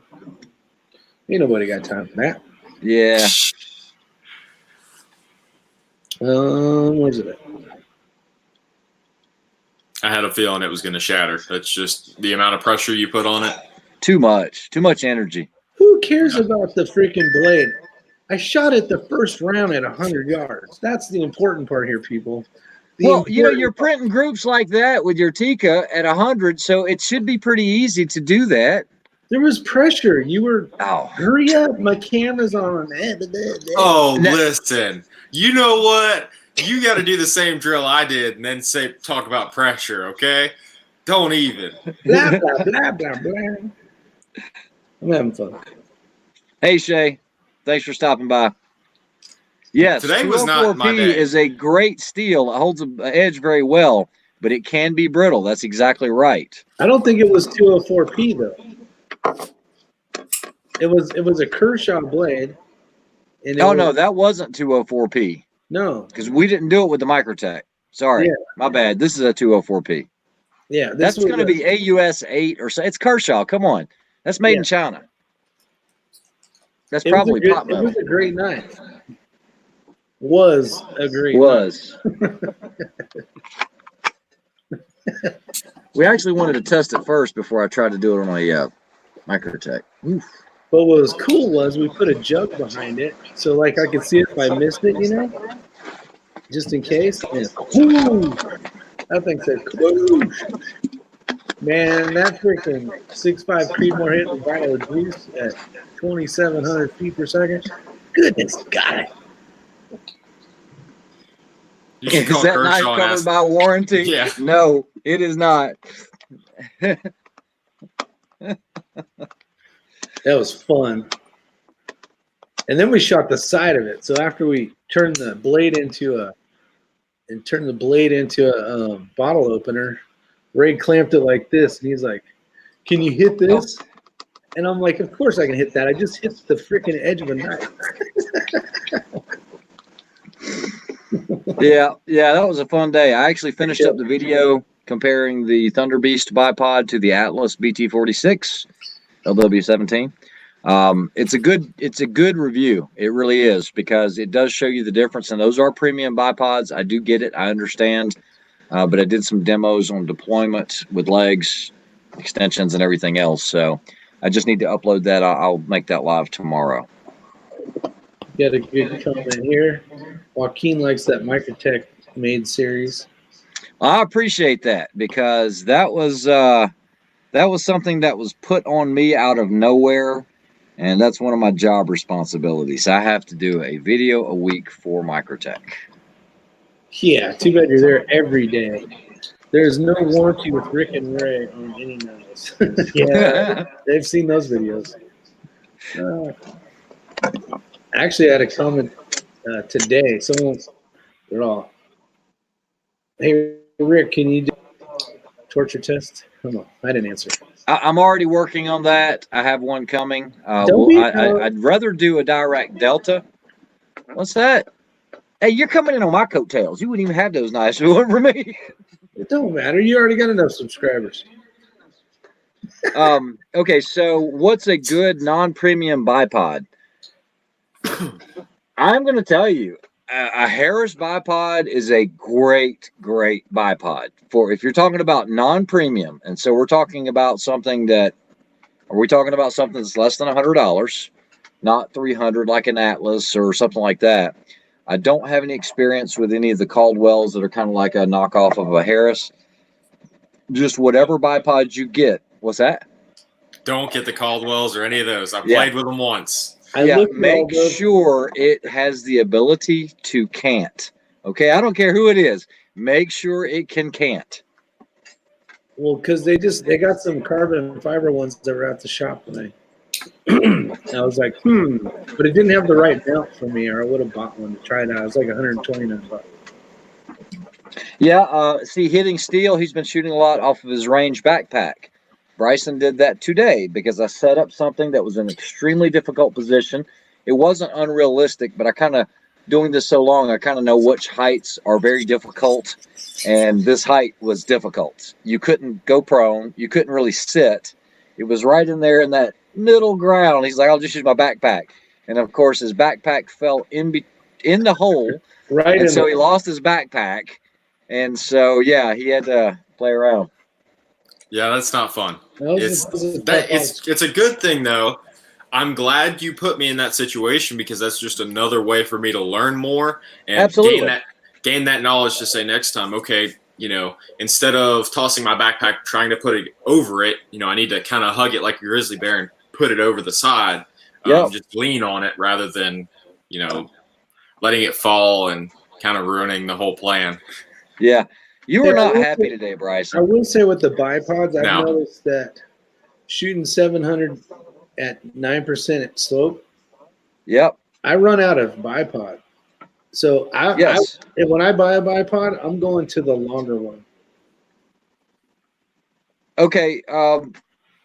Ain't nobody got time for that. Yeah. Where's it at? I had a feeling it was going to shatter. That's just the amount of pressure you put on it. Too much energy. Who cares about the freaking blade? I shot it the first round at 100 yards. That's the important part here, people. Well, you're printing groups like that with your Tikka at 100, so it should be pretty easy to do that. There was pressure. You were, hurry up, my camera's on. Oh, listen. You know what? You got to do the same drill I did and then talk about pressure, okay? Don't even. Blah, blah, blah, blah, blah. I'm having fun. Hey, Shay. Thanks for stopping by. Yes, today was not my 204P day. is a great steel. It holds an edge very well, but it can be brittle. That's exactly right. I don't think it was 204P though. It was a Kershaw blade. And no, that wasn't 204P. No, because we didn't do it with the Microtech. Sorry, my bad. This is a 204P. Yeah, that's going to be AUS 8 or so. It's Kershaw. Come on, that's made in China. That's probably pot metal. It was a great knife. Was a great was. We actually wanted to test it first before I tried to do it on a Microtech. Oof. But what was cool was we put a jug behind it, so like I could see it if I missed it, just in case. And that thing said, "Kaboosh." Man, that freaking 6.5 Creedmoor hit the vinyl juice at 2,700 feet per second. Goodness, God. Is that knife covered by warranty? Yeah. No, it is not. That was fun. And then we shot the side of it. So after we turned the blade into a bottle opener, Ray clamped it like this, and he's like, "Can you hit this?" And I'm like, "Of course I can hit that. I just hit the freaking edge of a knife." Yeah, that was a fun day. I actually finished up the video comparing the Thunder Beast bipod to the Atlas BT46 LW17. It's a good review. It really is, because it does show you the difference, and those are premium bipods. I do get it. I understand. But I did some demos on deployment with legs, extensions, and everything else. So I just need to upload that. I'll make that live tomorrow. Got a good comment here. Joaquin likes that Microtech made series. I appreciate that, because that was something that was put on me out of nowhere, and that's one of my job responsibilities. I have to do a video a week for Microtech. Yeah, too bad you're there every day. There's no warranty with Rick and Ray on any knives. Yeah, they've seen those videos. Actually, I had a comment today. They're all, "Hey, Rick, can you do torture test?" Come on, I didn't answer. I'm already working on that. I have one coming. I'd rather do a direct Delta. What's that? Hey, you're coming in on my coattails. You wouldn't even have those knives if it weren't for me. It don't matter. You already got enough subscribers. Okay, so what's a good non-premium bipod? I'm going to tell you, a Harris bipod is a great bipod for if you're talking about non-premium. And so we're talking about something that, are we talking about something that's less than $100, not $300 like an Atlas or something like that? I don't have any experience with any of the Caldwells that are kind of like a knockoff of a Harris. Just whatever bipod you get. What's that? Don't get the Caldwells or any of those. I played with them once. Make sure it has the ability to cant. Okay, I don't care who it is. Make sure it can cant. Well, because they got some carbon fiber ones that were at the shop today. I was like, but it didn't have the right mount for me, or I would have bought one to try it out. It was like $129. Yeah, see, hitting steel, he's been shooting a lot off of his range backpack. Bryson did that today because I set up something that was an extremely difficult position. It wasn't unrealistic, but I kind of, doing this so long, I kind of know which heights are very difficult, and this height was difficult. You couldn't go prone. You couldn't really sit. It was right in there in that middle ground. He's like, I'll just use my backpack. And, of course, his backpack fell in the hole, Right. and so he lost his backpack. And so, yeah, he had to play around. Yeah, that's not fun. It's It's a good thing though. I'm glad you put me in that situation because that's just another way for me to learn more and Absolutely. gain that knowledge to say next time, okay, instead of tossing my backpack trying to put it over it, I need to kind of hug it like a grizzly bear and put it over the side. Yep. Just lean on it rather than, letting it fall and kind of ruining the whole plan. Yeah. You were Yeah, not I will happy say- today, I Bryson. will say with the bipods, I've No. noticed that shooting 700 at 9% slope, Yep. I run out of bipod. So Yes. when I buy a bipod, I'm going to the longer one. Okay.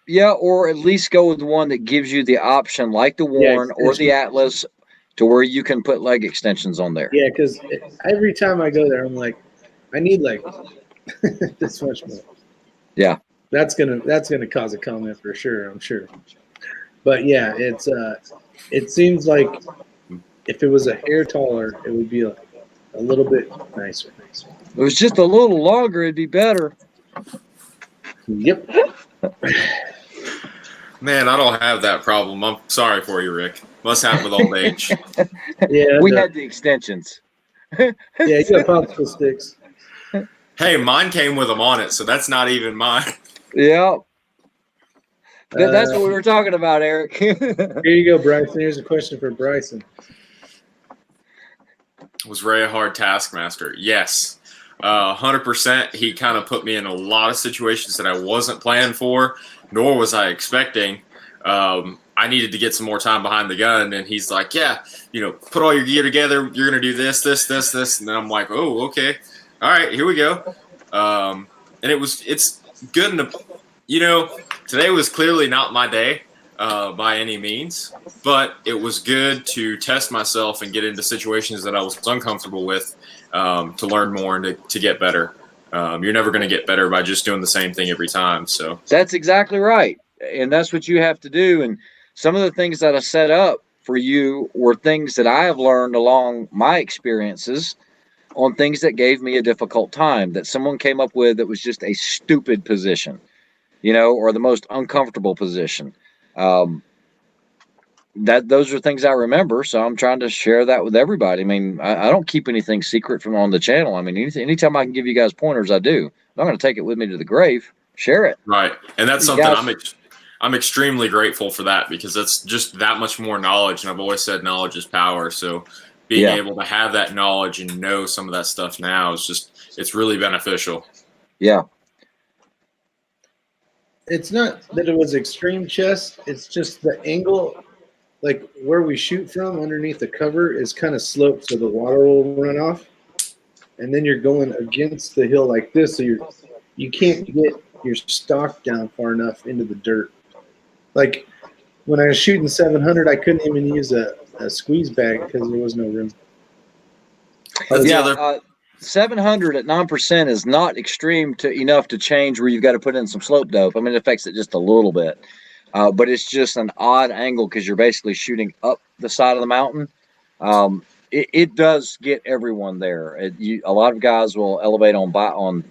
Yeah, or at least go with one that gives you the option, like the Warren or the extension. Atlas, to where you can put leg extensions on there. Yeah, because every time I go there, I'm like, I need like this much more. Yeah. That's gonna cause a comment for sure. I'm sure. But yeah, it seems like if it was a hair taller, it would be a little bit nicer. If it was just a little longer, it'd be better. Yep. Man, I don't have that problem. I'm sorry for you, Rick. Must have with old age. Yeah. We had the extensions. Yeah, you got popsicle sticks. Hey, mine came with them on it, so that's not even mine. Yeah. That's what we were talking about, Eric. Here you go, Bryson. Here's a question for Bryson. Was Ray a hard taskmaster? Yes. 100%. He kind of put me in a lot of situations that I wasn't planning for, nor was I expecting. I needed to get some more time behind the gun, and he's like, yeah, put all your gear together. You're going to do this, this, this, this. And then I'm like, oh, okay. All right, here we go. And it's good. Today was clearly not my day by any means, but it was good to test myself and get into situations that I was uncomfortable with to learn more and to get better. You're never going to get better by just doing the same thing every time. So That's exactly right. And that's what you have to do. And some of the things that I set up for you were things that I have learned along my experiences on things that gave me a difficult time, that someone came up with that was just a stupid position, or the most uncomfortable position. Those are things I remember, so I'm trying to share that with everybody. I mean, I don't keep anything secret from on the channel. I mean, anytime I can give you guys pointers, I do. I'm not going to take it with me to the grave. Share it. right, and that's You something guys- I'm extremely grateful for that because that's just that much more knowledge, and I've always said knowledge is power. So being Yeah. able to have that knowledge and know some of that stuff now it's really beneficial. Yeah. It's not that it was extreme chest. It's just the angle, like where we shoot from underneath the cover is kind of sloped so the water will run off. And then you're going against the hill like this, so you can't get your stock down far enough into the dirt. Like when I was shooting 700, I couldn't even use a squeeze bag because there was no room. That's the Yeah, other 700 at 9% is not extreme enough to change where you've got to put in some slope dope. I mean, it affects it just a little bit, but it's just an odd angle because you're basically shooting up the side of the mountain. It does get everyone there. A lot of guys will elevate on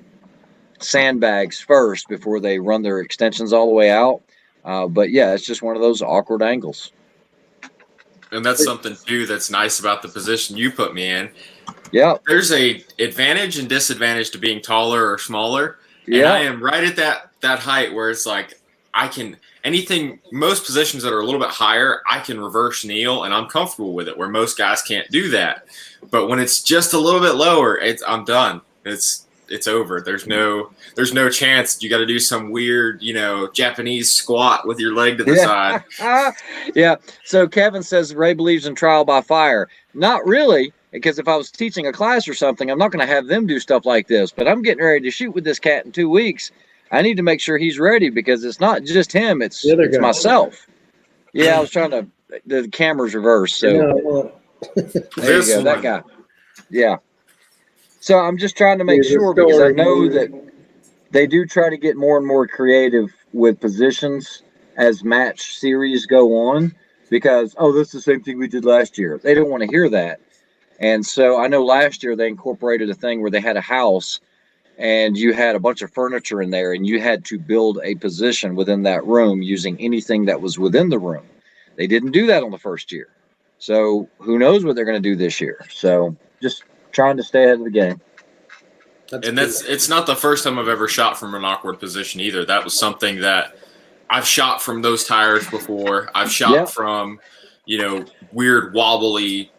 sandbags first before they run their extensions all the way out. But yeah, it's just one of those awkward angles. and that's something too that's nice about the position you put me in. Yeah. There's a advantage and disadvantage to being taller or smaller. And I am right at that height where it's like most positions that are a little bit higher, I can reverse kneel and I'm comfortable with it, where most guys can't do that. But when it's just a little bit lower, I'm done. it's over. There's no chance you got to do some weird, Japanese squat with your leg to the side. Yeah. So Kevin says Ray believes in trial by fire. Not really, because if I was teaching a class or something, I'm not going to have them do stuff like this. But I'm getting ready to shoot with this cat in 2 weeks. I need to make sure he's ready because it's not just him; it's myself. Yeah, I was trying to. The camera's reversed, so there you go. That guy. Yeah. So I'm just trying to make sure because I know that they do try to get more and more creative with positions as match series go on because, that's the same thing we did last year. They don't want to hear that. And so I know last year they incorporated a thing where they had a house and you had a bunch of furniture in there and you had to build a position within that room using anything that was within the room. They didn't do that on the first year. So who knows what they're going to do this year. So just trying to stay ahead of the game. It's not the first time I've ever shot from an awkward position either. That was something that I've shot from those tires before. I've shot from, weird wobbly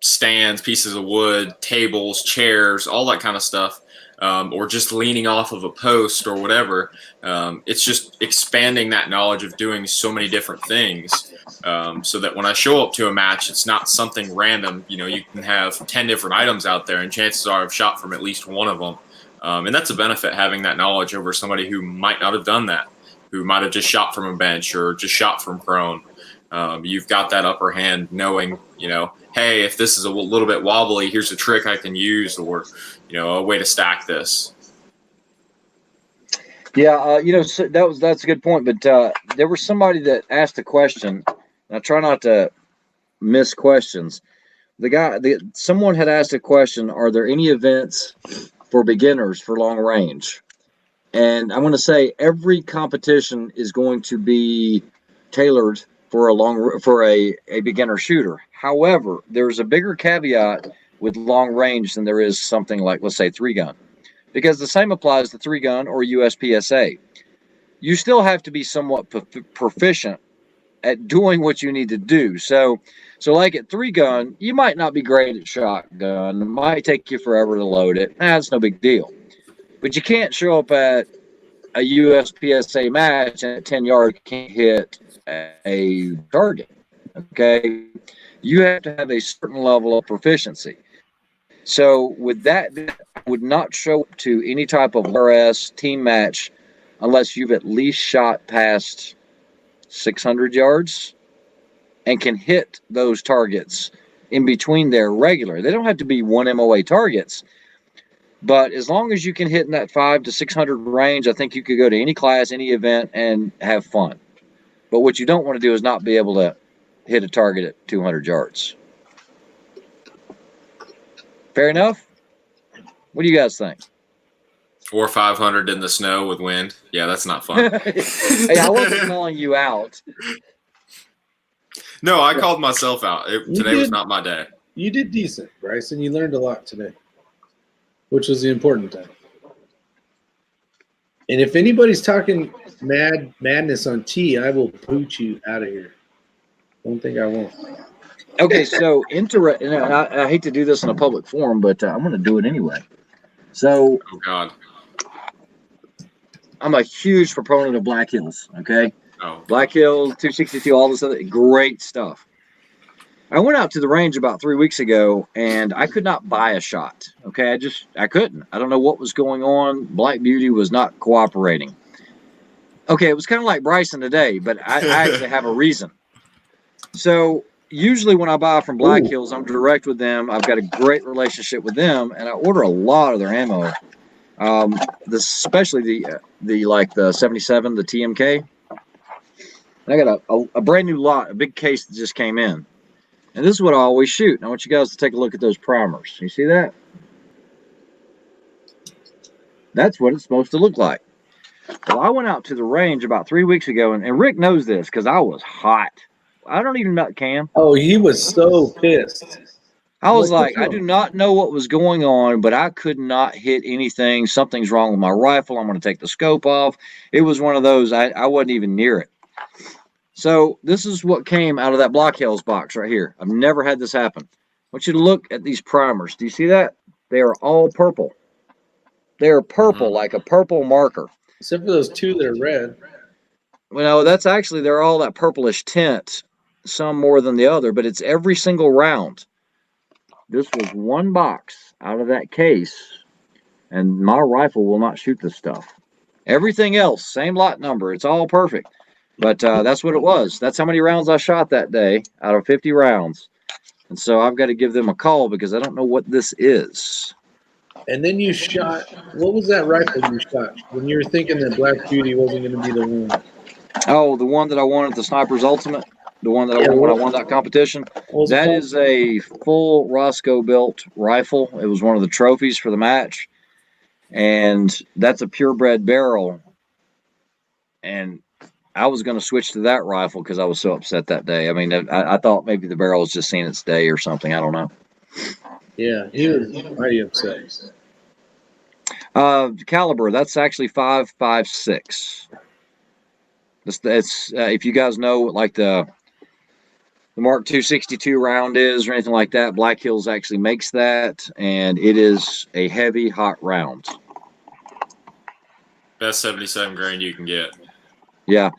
stands, pieces of wood, tables, chairs, all that kind of stuff. Or just leaning off of a post or whatever. It's just expanding that knowledge of doing so many different things so that when I show up to a match, it's not something random. You can have 10 different items out there and chances are I've shot from at least one of them. And that's a benefit having that knowledge over somebody who might not have done that, who might have just shot from a bench or just shot from prone. You've got that upper hand knowing, hey, if this is a little bit wobbly, here's a trick I can use or, a way to stack this. Yeah, so that's a good point. But there was somebody that asked a question. And I try not to miss questions. Someone had asked a question, are there any events for beginners for long range? And I want to say every competition is going to be tailored for a beginner shooter. However, there's a bigger caveat with long range than there is something like, let's say, 3-gun, because the same applies to 3-gun or USPSA. You still have to be somewhat proficient at doing what you need to do. So like at 3-gun, you might not be great at shotgun. It might take you forever to load it. That's no big deal. But you can't show up at a USPSA match and at 10 yards you can't hit a target. Okay, you have to have a certain level of proficiency. So with that, I would not show up to any type of RS team match unless you've at least shot past 600 yards and can hit those targets in between there regular. They don't have to be 1 MOA targets, but as long as you can hit in that 500 to 600 range, I think you could go to any class, any event, and have fun. But what you don't want to do is not be able to hit a target at 200 yards. Fair enough? What do you guys think? Or 500 in the snow with wind. Yeah, that's not fun. Hey, I wasn't calling you out. No, I called myself out. Today was not my day. You did decent, Bryson. You learned a lot today, which was the important thing. And if anybody's talking madness on T, I will boot you out of here. Don't think I won't. Okay, so I hate to do this in a public forum, but I'm going to do it anyway. So, oh God, I'm a huge proponent of Black Hills. Okay, oh. Black Hills, 262, all this other great stuff. I went out to the range about 3 weeks ago, and I could not buy a shot. Okay, I couldn't. I don't know what was going on. Black Beauty was not cooperating. Okay, it was kind of like Bryson today, but I actually have a reason. So usually when I buy from Black Hills, I'm direct with them. I've got a great relationship with them, and I order a lot of their ammo. Especially the 77, the TMK. And I got a brand new lot, a big case that just came in. And this is what I always shoot. And I want you guys to take a look at those primers. You see that? That's what it's supposed to look like. Well, I went out to the range about 3 weeks ago, and Rick knows this because I was hot. I don't even know, Cam. Oh, he was so pissed. I was like, I do not know what was going on, but I could not hit anything. Something's wrong with my rifle. I'm going to take the scope off. It was one of those. I wasn't even near it. So this is what came out of that Black Hills box right here. I've never had this happen. I want you to look at these primers. Do you see that? They are all purple. They're purple, like a purple marker. Except for those two that are red. Well, that's actually, they're all that purplish tint, some more than the other, but it's every single round. This was one box out of that case, and my rifle will not shoot this stuff. Everything else, same lot number. It's all perfect. But that's what it was. That's how many rounds I shot that day out of 50 rounds. And so I've got to give them a call because I don't know what this is. And then you shot, what was that rifle you shot when you were thinking that Black Beauty wasn't going to be the one? Oh, the one that I won at the Sniper's Ultimate? The one that I won when I won that competition? That is a full Roscoe built rifle. It was one of the trophies for the match. And that's a purebred barrel. And I was going to switch to that rifle because I was so upset that day. I mean, I thought maybe the barrel was just seeing its day or something. I don't know. Yeah, he was mighty upset. Caliber, that's actually 5.56. It's if you guys know what like the Mark 262 round is or anything like that, Black Hills actually makes that, and it is a heavy, hot round. Best 77 grain you can get. Yeah.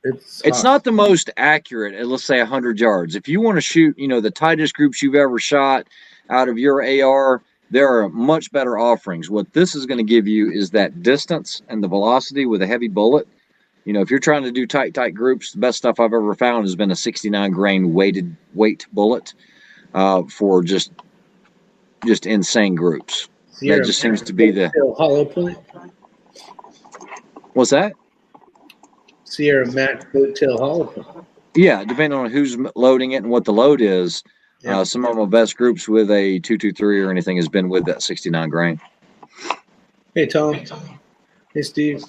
It's not the most accurate at, let's say, 100 yards. If you want to shoot, the tightest groups you've ever shot out of your AR, there are much better offerings. What this is going to give you is that distance and the velocity with a heavy bullet. If you're trying to do tight groups, the best stuff I've ever found has been a 69 grain weight bullet for just insane groups. That just seems to be the hollow point. What's that? Sierra Max boat tail hollow point. Yeah, depending on who's loading it and what the load is. Yeah. Some of my best groups with a 223 or anything has been with that 69 grain. Hey, Tom. Hey, Steve.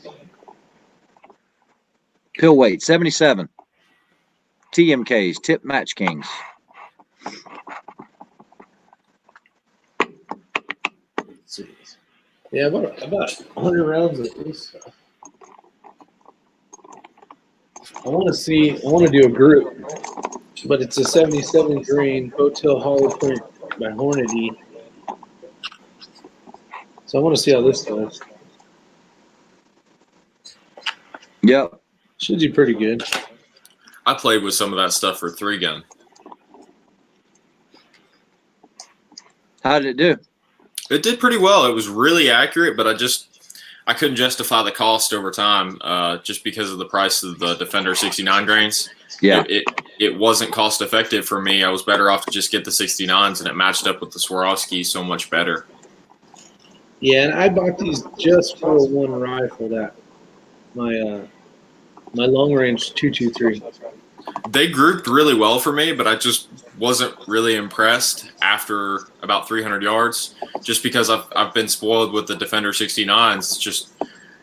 Pill weight, 77. TMKs, Tip Match Kings. Let's see. Yeah, about 100 rounds at least. I want to do a group, but it's a 77 grain Hotel Hollow Point by Hornady. So I want to see how this goes. Yep. Should do pretty good. I played with some of that stuff for 3-gun. How did it do? It did pretty well. It was really accurate, but I couldn't justify the cost over time just because of the price of the Defender 69 grains. Yeah. It wasn't cost effective for me. I was better off to just get the 69s, and it matched up with the Swarovski so much better. Yeah, and I bought these just for one rifle, that my long range 223. They grouped really well for me, but I just wasn't really impressed after about 300 yards, just because I've been spoiled with the Defender 69s. It's just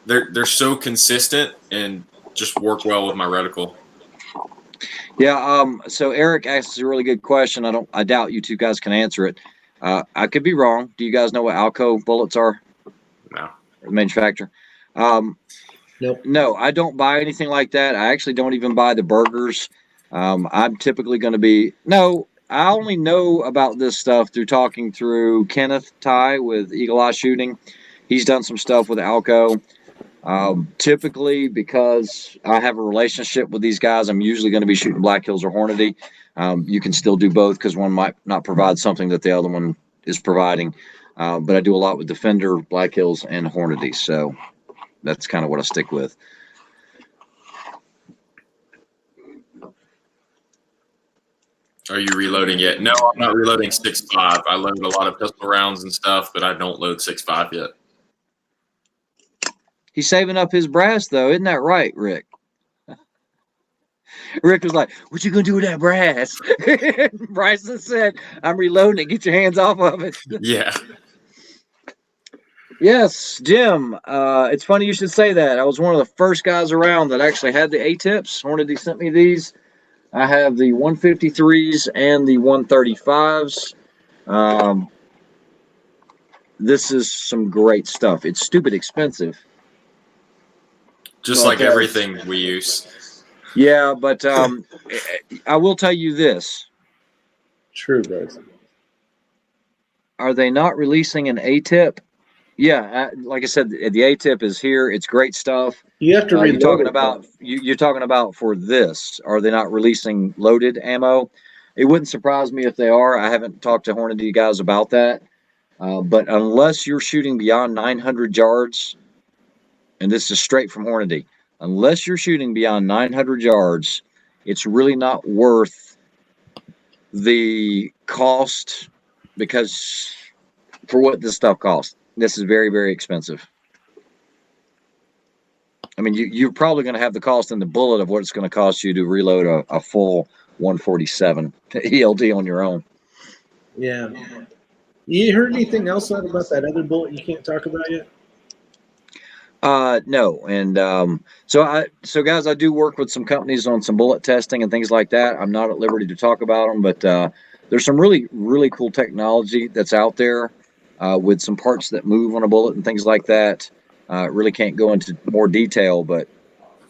they're so consistent and just work well with my reticle. Yeah. So Eric asks a really good question. I doubt you two guys can answer it. I could be wrong. Do you guys know what Alco bullets are? No. The manufacturer. Nope. No, I don't buy anything like that. I actually don't even buy the burgers. I'm typically going to be I only know about this stuff through talking through Kenneth Ty with Eagle Eye Shooting. He's done some stuff with Alco. Typically, because I have a relationship with these guys, I'm usually going to be shooting Black Hills or Hornady. You can still do both because one might not provide something that the other one is providing. But I do a lot with Defender, Black Hills, and Hornady. So that's kind of what I stick with. Are you reloading yet? No, I'm not reloading 6.5. I load a lot of pistol rounds and stuff, but I don't load 6.5 yet. He's saving up his brass, though. Isn't that right, Rick? Rick was like, what you going to do with that brass? Bryson said, I'm reloading it. Get your hands off of it. Yeah. Yes, Jim. It's funny you should say that. I was one of the first guys around that actually had the A-tips. Hornady sent me these. I have the 153s and the 135s. This is some great stuff. It's stupid expensive. Just like everything we use. Yeah, but I will tell you this. True, guys. Are they not releasing an A-tip Yeah, like I said, the A-tip is here. It's great stuff. You have to You're reload talking it, about you're talking about for this. Are they not releasing loaded ammo? It wouldn't surprise me if they are. I haven't talked to Hornady guys about that. But unless you're shooting beyond 900 yards, and this is straight from Hornady, unless you're shooting beyond 900 yards, it's really not worth the cost because for what this stuff costs, this is very, very expensive. I mean, you're probably going to have the cost in the bullet of what it's going to cost you to reload a full 147 ELD on your own. Yeah. You heard anything else about that other bullet you can't talk about yet? No, and so guys, I do work with some companies on some bullet testing and things like that. I'm not at liberty to talk about them, but there's some really, really cool technology that's out there with some parts that move on a bullet and things like that. Really can't go into more detail, but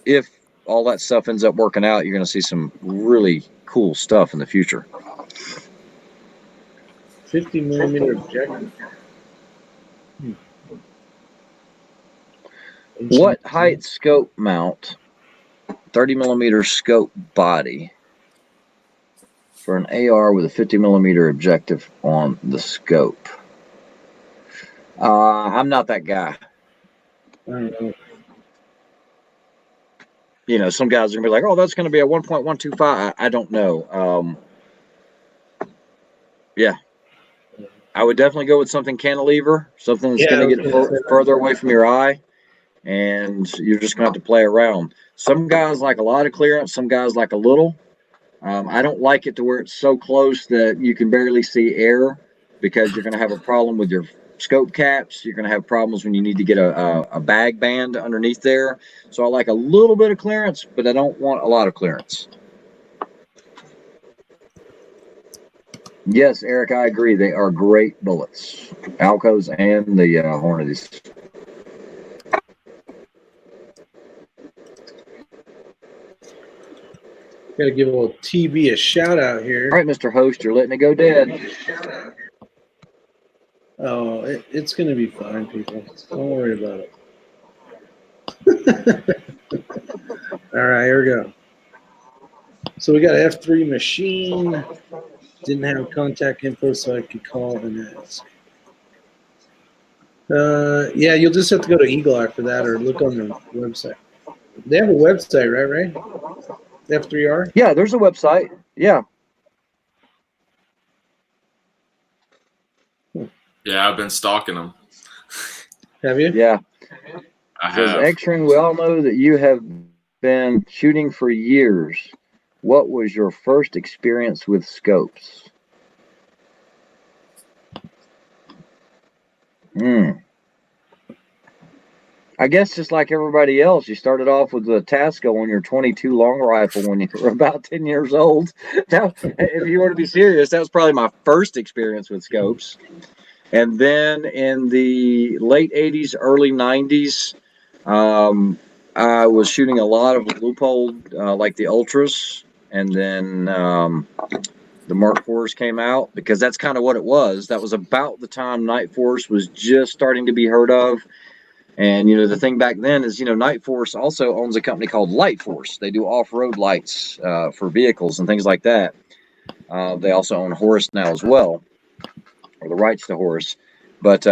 if all that stuff ends up working out, you're going to see some really cool stuff in the future. 50 millimeter objective. What height scope mount, 30 millimeter scope body for an AR with a 50 millimeter objective on the scope? I'm not that guy. I don't know. You know, some guys are gonna be like, "Oh, that's gonna be a 1.125." I don't know. Yeah, I would definitely go with something cantilever, something that's gonna get further away from your eye, and you're just gonna have to play around. Some guys like a lot of clearance, some guys like a little. I don't like it to where it's so close that you can barely see air because you're gonna have a problem with your scope caps. You're going to have problems when you need to get a bag band underneath there. So I like a little bit of clearance, but I don't want a lot of clearance. Yes, Eric, I agree. They are great bullets, Alcos and the Hornadys. Got to give a little TB a shout out here. All right, Mr. Host, you're letting it go dead. Oh, it's going to be fine, people. Don't worry about it. All right, here we go. So we got F3 machine. Didn't have contact info, so I could call and ask. Yeah, you'll just have to go to Eagle Eye for that or look on the website. They have a website, right, Ray? F3R? Yeah, there's a website. Yeah. Yeah, I've been stalking them. Have you? Yeah. I Says have. X-Ring, we all know that you have been shooting for years. What was your first experience with scopes? I guess just like everybody else, you started off with the Tasco on your 22 long rifle when you were about 10 years old. Now, if you were to be serious, that was probably my first experience with scopes. And then in the late 80s, early 90s, I was shooting a lot of loophole, like the Ultras, and then the Mark IVs came out because that's kind of what it was. That was about the time Night Force was just starting to be heard of. And, you know, the thing back then is, you know, Night Force also owns a company called Light Force. They do off-road lights for vehicles and things like that. They also own Horus now as well, or the rights to Horus. But,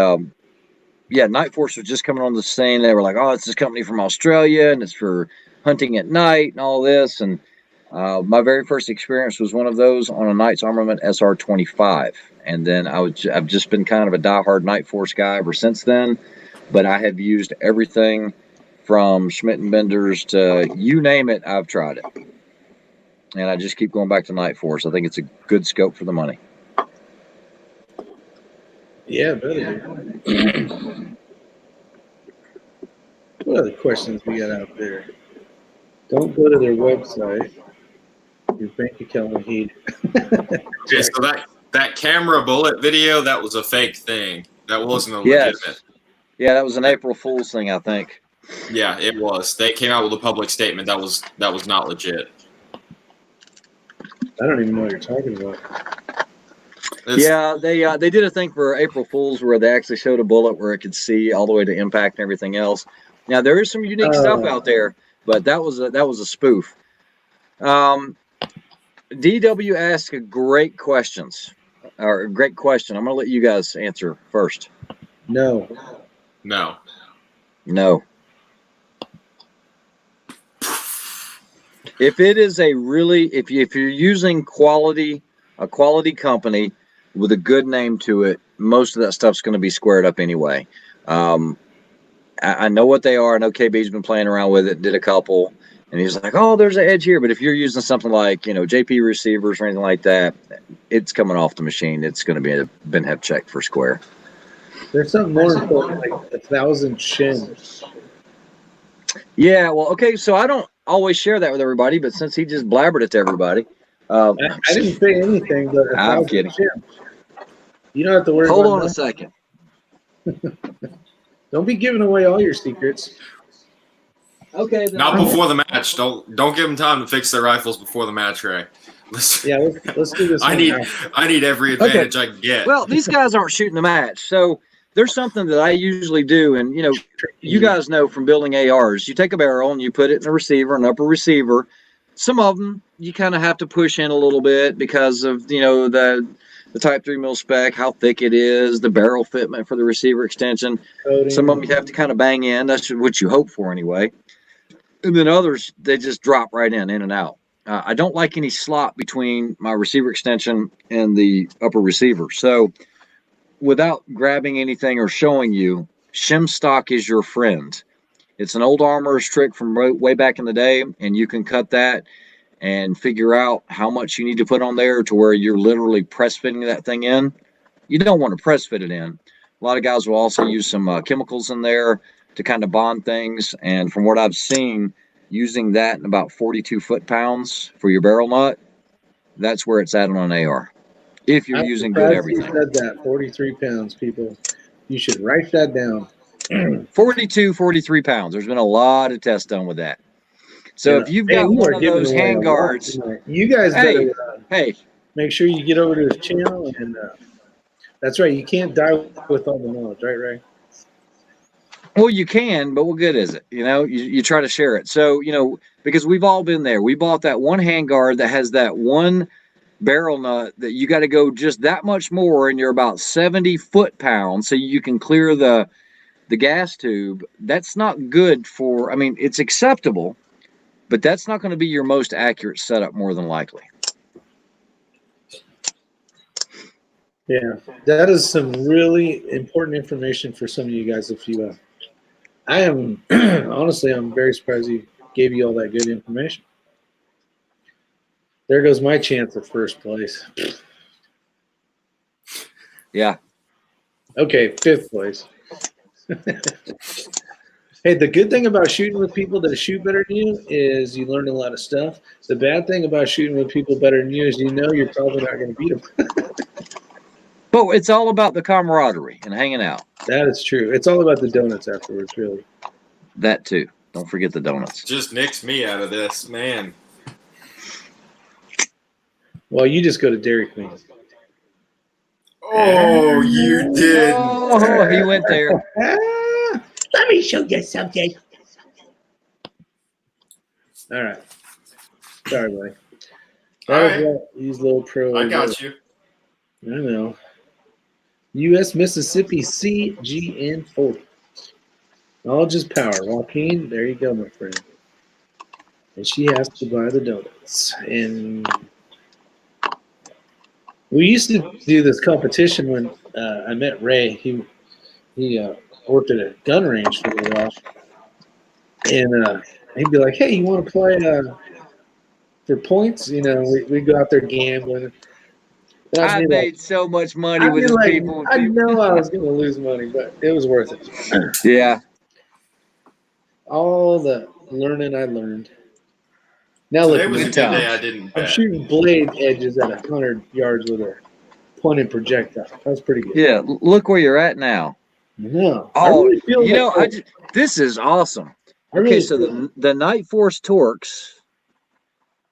yeah, Night Force was just coming on the scene. They were like, oh, it's this company from Australia, and it's for hunting at night and all this. And my very first experience was one of those on a Knight's Armament SR-25. And then I've just been kind of a diehard Night Force guy ever since then. But I have used everything from Schmidt and Benders to you name it, I've tried it. And I just keep going back to Night Force. I think it's a good scope for the money. Yeah, better. What other questions we got out there? Don't go to their website. Your bank account will hate it. Okay, so that camera bullet video, that was a fake thing. That wasn't a legitimate. Yeah, that was an April Fool's thing, I think. Yeah, it was. They came out with a public statement that was not legit. I don't even know what you're talking about. Yeah, they did a thing for April Fools where they actually showed a bullet where it could see all the way to impact and everything else. Now there is some unique stuff out there, but that was a spoof. DW asked a great questions, or a great question. I'm gonna let you guys answer first. No. No. No. If it is if you're using a quality company with a good name to it, most of that stuff's going to be squared up anyway. I know what they are. I know KB's been playing around with it, did a couple, and he's like, "Oh, there's an edge here." But if you're using something like JP receivers or anything like that, it's coming off the machine. It's going to be been have checked for square. There's something more important, like 1,000 shims. Yeah, well, okay, so I don't always share that with everybody, but since he just blabbered it to everybody, I didn't say anything, but I'm kidding. Shims. You don't have to worry. Hold on a second. Don't be giving away all your secrets. Okay. Not before the match. Don't give them time to fix their rifles before the match, Ray. Let's do this. I need every advantage I can get. Well, these guys aren't shooting the match, so there's something that I usually do, and you guys know from building ARs, you take a barrel and you put it in a receiver, an upper receiver. Some of them you kind of have to push in a little bit because of the Type 3 mil spec, how thick it is, the barrel fitment for the receiver extension. Some of them you have to kind of bang in. That's what you hope for anyway. And then others, they just drop right in and out. I don't like any slot between my receiver extension and the upper receiver. So without grabbing anything or showing you, shim stock is your friend. It's an old armorer's trick from way back in the day, and you can cut that and figure out how much you need to put on there to where you're literally press fitting that thing in. You don't want to press fit it in. A lot of guys will also use some chemicals in there to kind of bond things, and from what I've seen, using that in about 42 foot-pounds for your barrel nut, that's where it's at on an AR. If you're using good everything. You said that 43 pounds, people. You should write that down. 43 pounds. There's been a lot of tests done with that. So if you've got one of those handguards, you guys better hey, make sure you get over to his channel, and that's right. You can't die with all the knowledge, right, Ray? Well, you can, but what good is it? You try to share it. So, because we've all been there. We bought that one handguard that has that one barrel nut that you got to go just that much more, and you're about 70 foot-pounds, so you can clear the gas tube. That's not good for, it's acceptable, but that's not going to be your most accurate setup more than likely. Yeah, that is some really important information for some of you guys. If you, I am honestly, I'm very surprised he gave you all that good information. There goes my chance at first place. Yeah. Okay, 5th place. Hey, the good thing about shooting with people that shoot better than you is you learn a lot of stuff. The bad thing about shooting with people better than you is you're probably not going to beat them. But it's all about the camaraderie and hanging out. That is true. It's all about the donuts afterwards, really. That too. Don't forget the donuts. Just nixed me out of this, man. Well, you just go to Dairy Queen. Oh, you did. Oh, he went there. Let me show you something. All right. Sorry, buddy. All right. These little pros. I got you. I know. U.S. Mississippi CGN 40. All just power. Joaquin, there you go, my friend. And she has to buy the donuts. And we used to do this competition when I met Ray. He worked at a gun range for a while. And he'd be like, hey, you want to play for points? We'd go out there gambling. I made so much money with these people. I know I was going to lose money, but it was worth it. Yeah. All the learning I learned. Now look, Today was a good day I didn't bet. I'm shooting blade edges at 100 yards with a pointed projectile. That's pretty good. Yeah, look where you're at now. No. Oh, this is awesome. Okay, so the Night Force Torx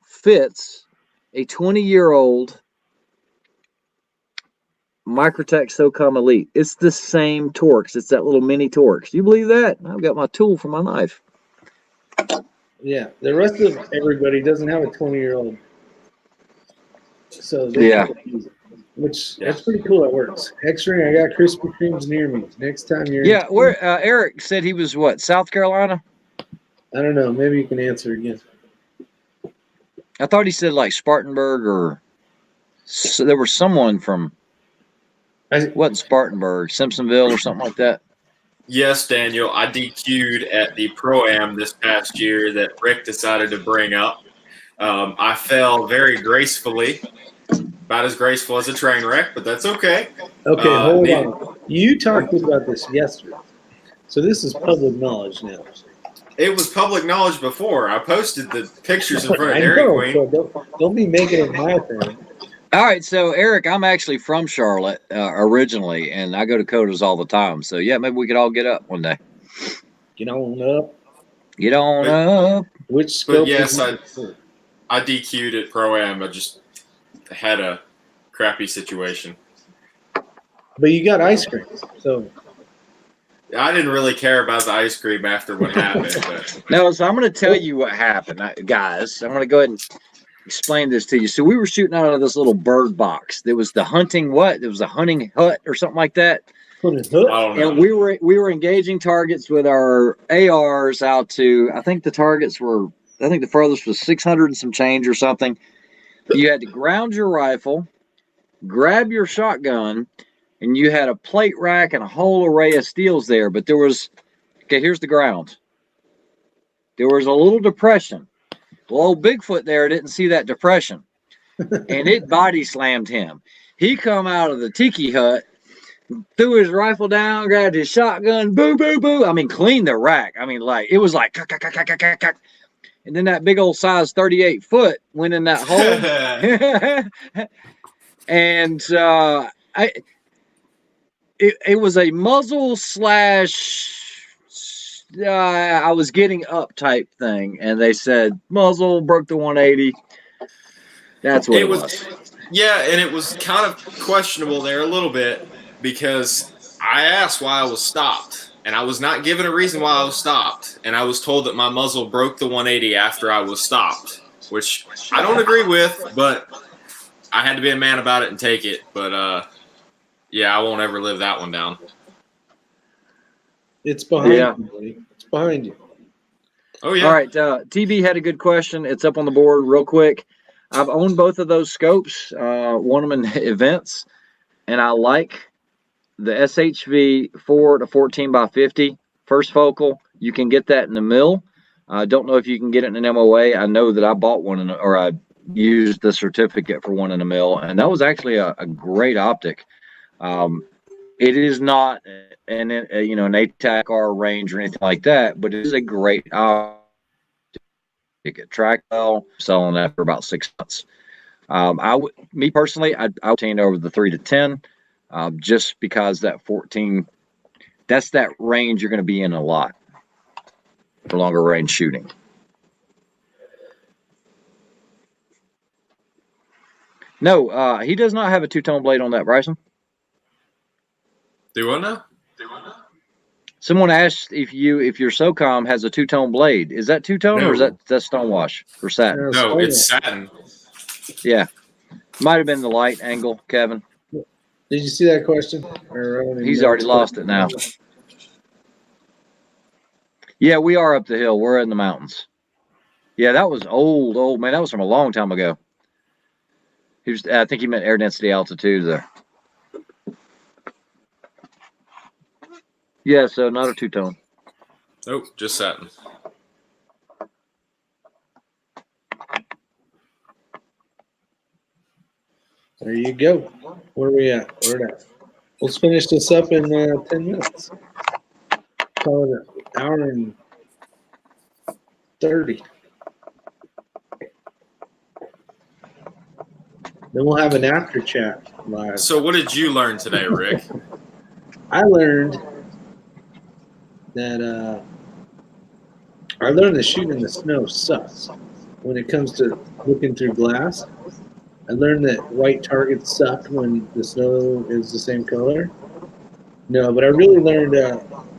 fits a 20-year-old Microtech SOCOM Elite. It's the same Torx. It's that little mini Torx. You believe that? I've got my tool for my knife. Yeah, the rest of everybody doesn't have a 20-year-old, so Yeah. can't use it, which that's pretty cool. It works. X-ray. I got Krispy Kremes near me. Next time you're Yeah, where Eric said he was what, South Carolina? I don't know. Maybe you can answer again. I thought he said like Spartanburg or so there was someone from what Spartanburg, Simpsonville or something like that. Yes, Daniel, I DQ'd at the Pro-Am this past year that Rick decided to bring up. I fell very gracefully, about as graceful as a train wreck, but that's okay. Okay, hold on. You talked about this yesterday, so this is public knowledge now. It was public knowledge before. I posted the pictures in front of I Dairy know, Queen. so don't be making it my thing. All right, so Eric, I'm actually from Charlotte originally, and I go to Coda's all the time. So yeah, maybe we could all get up one day. Get on up. Get on up. Which scope? But yes, I DQ'd at Pro-Am. I just had a crappy situation. But you got ice cream, so I didn't really care about the ice cream after what happened. But. No, so I'm going to tell you what happened, guys. I'm going to go ahead and explain this to you. So we were shooting out of this little bird box. There was the hunting what? There was a hunting hut or something like that. And we were engaging targets with our ARs out to, I think the furthest was 600 and some change or something. You had to ground your rifle, grab your shotgun, and you had a plate rack and a whole array of steels there. But here's the ground. There was a little depression. Well, old Bigfoot there didn't see that depression, and it body slammed him. He come out of the tiki hut, threw his rifle down, grabbed his shotgun, boo, boo, boo. I mean, cleaned the rack. I mean, like, it was like, and then that big old size 38 foot went in that hole. And it was a muzzle slash I was getting up type thing, and they said muzzle broke the 180. That's what it was. Yeah, and it was kind of questionable there a little bit because I asked why I was stopped, and I was not given a reason why I was stopped, and I was told that my muzzle broke the 180 after I was stopped, which I don't agree with, but I had to be a man about it and take it. But yeah, I won't ever live that one down. It's behind you, buddy. It's behind you. Oh, yeah. All right. TB had a good question. It's up on the board real quick. I've owned both of those scopes, one of them in events, and I like the SHV 4 to 14 by 50 first focal. You can get that in the mill. I don't know if you can get it in an MOA. I know that I bought one or I used the certificate for one in the mill, and that was actually a great optic. It is not an ATAC R range or anything like that, but it is a great optic. It tracked well, selling that for about 6 months. Me personally, I would obtain over the 3 to 10, just because that 14, that's that range you're going to be in a lot for longer range shooting. No, he does not have a two-tone blade on that, Bryson. Do what now? Someone asked if your SOCOM has a two-tone blade. Is that two-tone or is that stonewash or satin? No, it's satin. Yeah. Might have been the light angle, Kevin. Did you see that question? He's already lost it now. Yeah, we are up the hill. We're in the mountains. Yeah, that was old, man. That was from a long time ago. I think he meant air density altitude there. Yeah, so not a two-tone. Nope, just satin. There you go. Where are we at? Let's finish this up in 10 minutes. Call it an hour and 30. Then we'll have an after chat live. So what did you learn today, Rick? I learned that shooting in the snow sucks when it comes to looking through glass. I learned that white targets suck when the snow is the same color. No, but I really learned.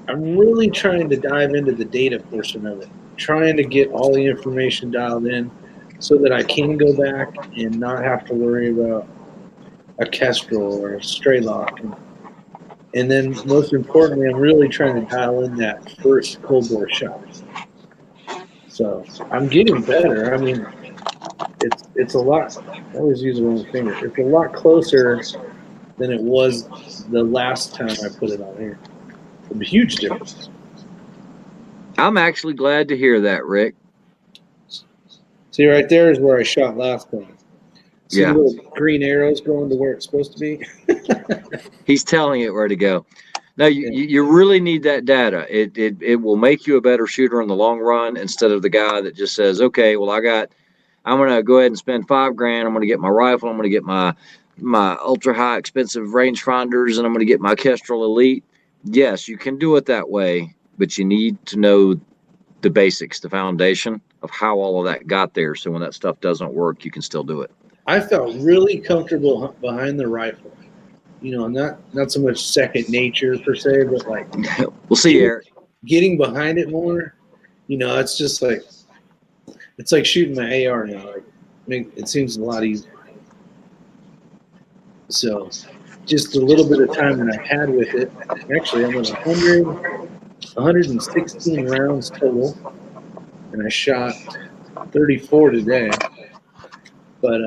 I'm really trying to dive into the data portion of it, trying to get all the information dialed in, so that I can go back and not have to worry about a kestrel or a stray lock. And then, most importantly, I'm really trying to dial in that first cold bore shot. So I'm getting better. I mean, it's a lot. I always use the wrong finger. It's a lot closer than it was the last time I put it on here. A huge difference. I'm actually glad to hear that, Rick. See, right there is where I shot last time. See Yeah. the little green arrows going to where it's supposed to be? He's telling it where to go. No, you really need that data. It will make you a better shooter in the long run instead of the guy that just says, okay, well, I'm going to go ahead and spend $5,000. I'm going to get my rifle. I'm going to get my ultra high expensive rangefinders, and I'm going to get my Kestrel Elite. Yes, you can do it that way, but you need to know the basics, the foundation of how all of that got there. So when that stuff doesn't work, you can still do it. I felt really comfortable behind the rifle. You know, not so much second nature per se, but like We'll see, Eric. getting behind it more. You know, it's just like it's like shooting my AR now. Like, it seems a lot easier. So, just a little bit of time that I've had with it. Actually, I'm at 116 rounds total, and I shot 34 today. But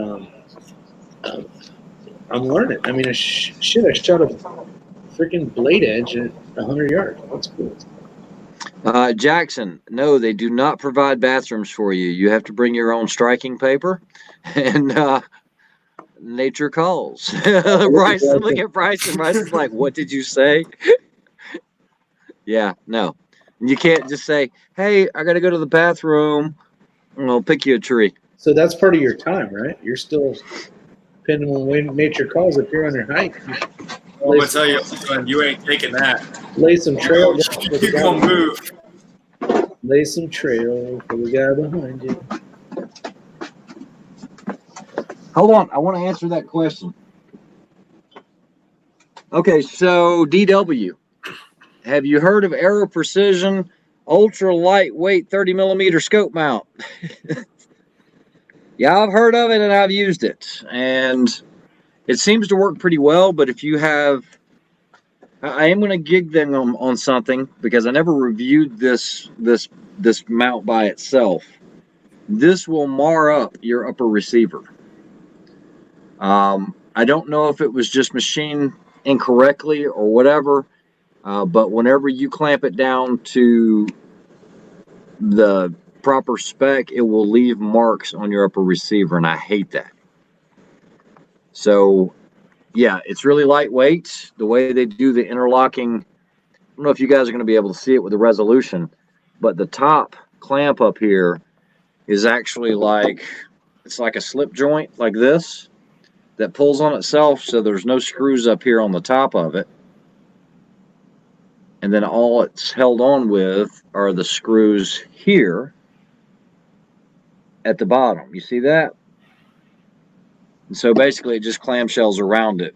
I'm learning. I mean, I shot a freaking blade edge at 100 yards. That's cool. Jackson, no, they do not provide bathrooms for you. You have to bring your own striking paper, and nature calls. Bryson, look at Bryson. Bryson's like, what did you say? Yeah, no. You can't just say, hey, I got to go to the bathroom. I'll pick you a tree. So that's part of your time, right? You're still, depending on when nature calls, if you're on your hike, I'm going to tell you, son, you ain't taking that. lay some trail. You're going to move. Lay some trail for the guy behind you. Hold on. I want to answer that question. Okay, so DW, have you heard of Aero Precision ultra lightweight 30 millimeter scope mount? Yeah, I've heard of it and I've used it, and it seems to work pretty well. But if you have, I am going to gig them on something because I never reviewed this mount by itself. This will mar up your upper receiver. I don't know if it was just machined incorrectly or whatever, but whenever you clamp it down to the proper spec, it will leave marks on your upper receiver, and I hate that. So, yeah, it's really lightweight. The way they do the interlocking, I don't know if you guys are going to be able to see it with the resolution, but the top clamp up here is actually it's like a slip joint like this that pulls on itself, so there's no screws up here on the top of it. And then all it's held on with are the screws here at the bottom. You see that? And so basically it just clamshells around it.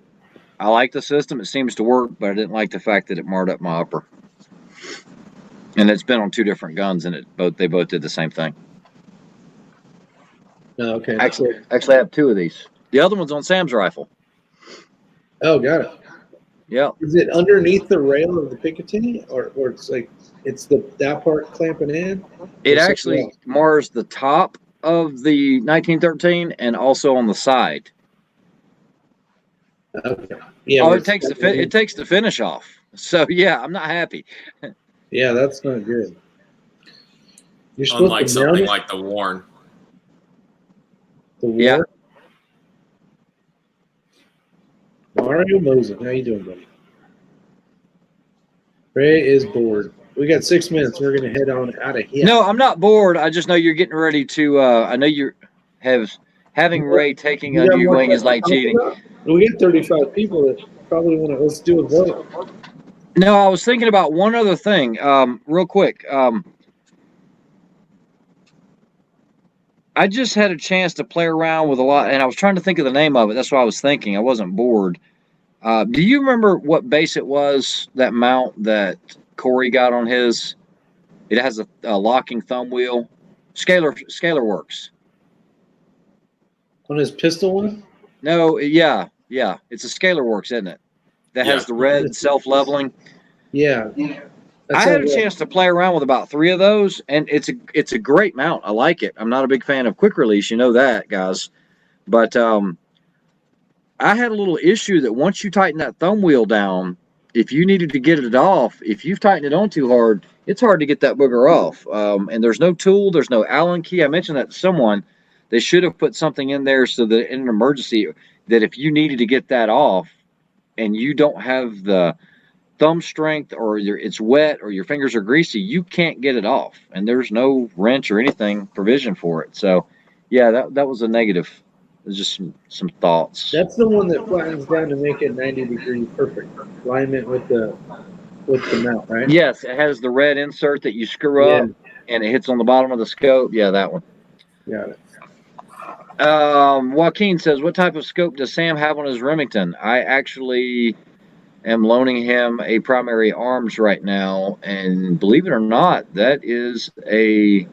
I like the system. It seems to work, but I didn't like the fact that it marred up my upper. And it's been on two different guns, and they both did the same thing. Oh, okay. Actually, I have two of these. The other one's on Sam's rifle. Oh, got it. Yeah. Is it underneath the rail of the Picatinny, or it's like it's that part clamping in? It actually mars the top of the 1913 and also on the side. Okay. Yeah. Oh, it takes the finish off. So yeah, I'm not happy. Yeah, that's not good. You're supposed Unlike to mount something it? like the Warren. The war? Yeah. Mario Mosen, how you doing, buddy? Ray is bored. We got 6 minutes. We're gonna head on out of here. No, I'm not bored. I just know you're getting ready to. I know you're having Ray taking You under got your more wing is like questions? cheating. We got 35 people that probably want to. Let's do a vote. No, I was thinking about one other thing, real quick. I I just had a chance to play around with a lot, and I was trying to think of the name of it. That's what I was thinking. I wasn't bored. Do you remember what base it was, that mount that Corey got on his? It has a locking thumb wheel. Scalar Works. On his pistol one? No, yeah. It's a Scalar Works, isn't it? That has the red self-leveling. Yeah. I had a chance to play around with about 3 of those, and it's a great mount. I like it. I'm not a big fan of quick release, you know that, guys. But I had a little issue that once you tighten that thumb wheel down, if you needed to get it off, if you've tightened it on too hard, it's hard to get that booger off. And there's no tool, there's no Allen key. I mentioned that to someone. They should have put something in there so that in an emergency, that if you needed to get that off and you don't have the thumb strength, or it's wet, or your fingers are greasy, you can't get it off, and there's no wrench or anything provision for it. So yeah, that was a negative. There's just some thoughts. That's the one that flattens down to make it 90-degree perfect alignment with the mount, right? Yes, it has the red insert that you screw up and it hits on the bottom of the scope. Yeah, that one. Got it. Joaquin says, what type of scope does Sam have on his Remington? I actually am loaning him a Primary Arms right now, and believe it or not, that is a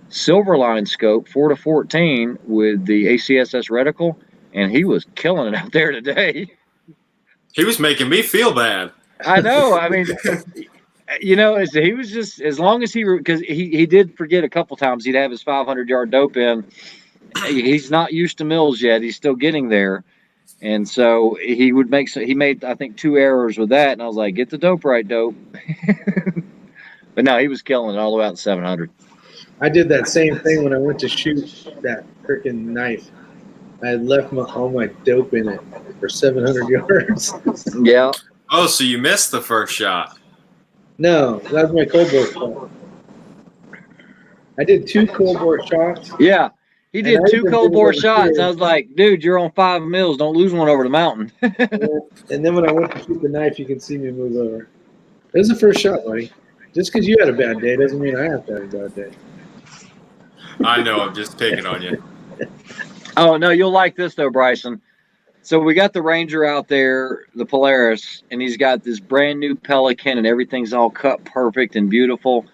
Silverline scope 4-14 with the ACSS reticle, and he was killing it out there today. He was making me feel bad. I know. I mean, you know, he was just, as long as because he did forget a couple times he'd have his 500-yard dope in. He's not used to mills yet. He's still getting there. And so he made, I think, 2 errors with that. And I was like, get the dope right, dope. But no, he was killing it all the way out to 700. I did that same thing when I went to shoot that freaking knife. I had left all my dope in it for 700 yards. Yeah. Oh, so you missed the first shot. No, that was my cold bore shot. I did 2 cold bore shots. Yeah. He did 2 cold bore shots. I was like, dude, you're on 5 mils. Don't lose one over the mountain. And then when I went to shoot the knife, you can see me move over. It was the first shot, buddy. Just because you had a bad day doesn't mean I have to have a bad day. I know, I'm just picking on you. Oh, no, you'll like this, though, Bryson. So we got the Ranger out there, the Polaris, and he's got this brand new Pelican, and everything's all cut perfect and beautiful.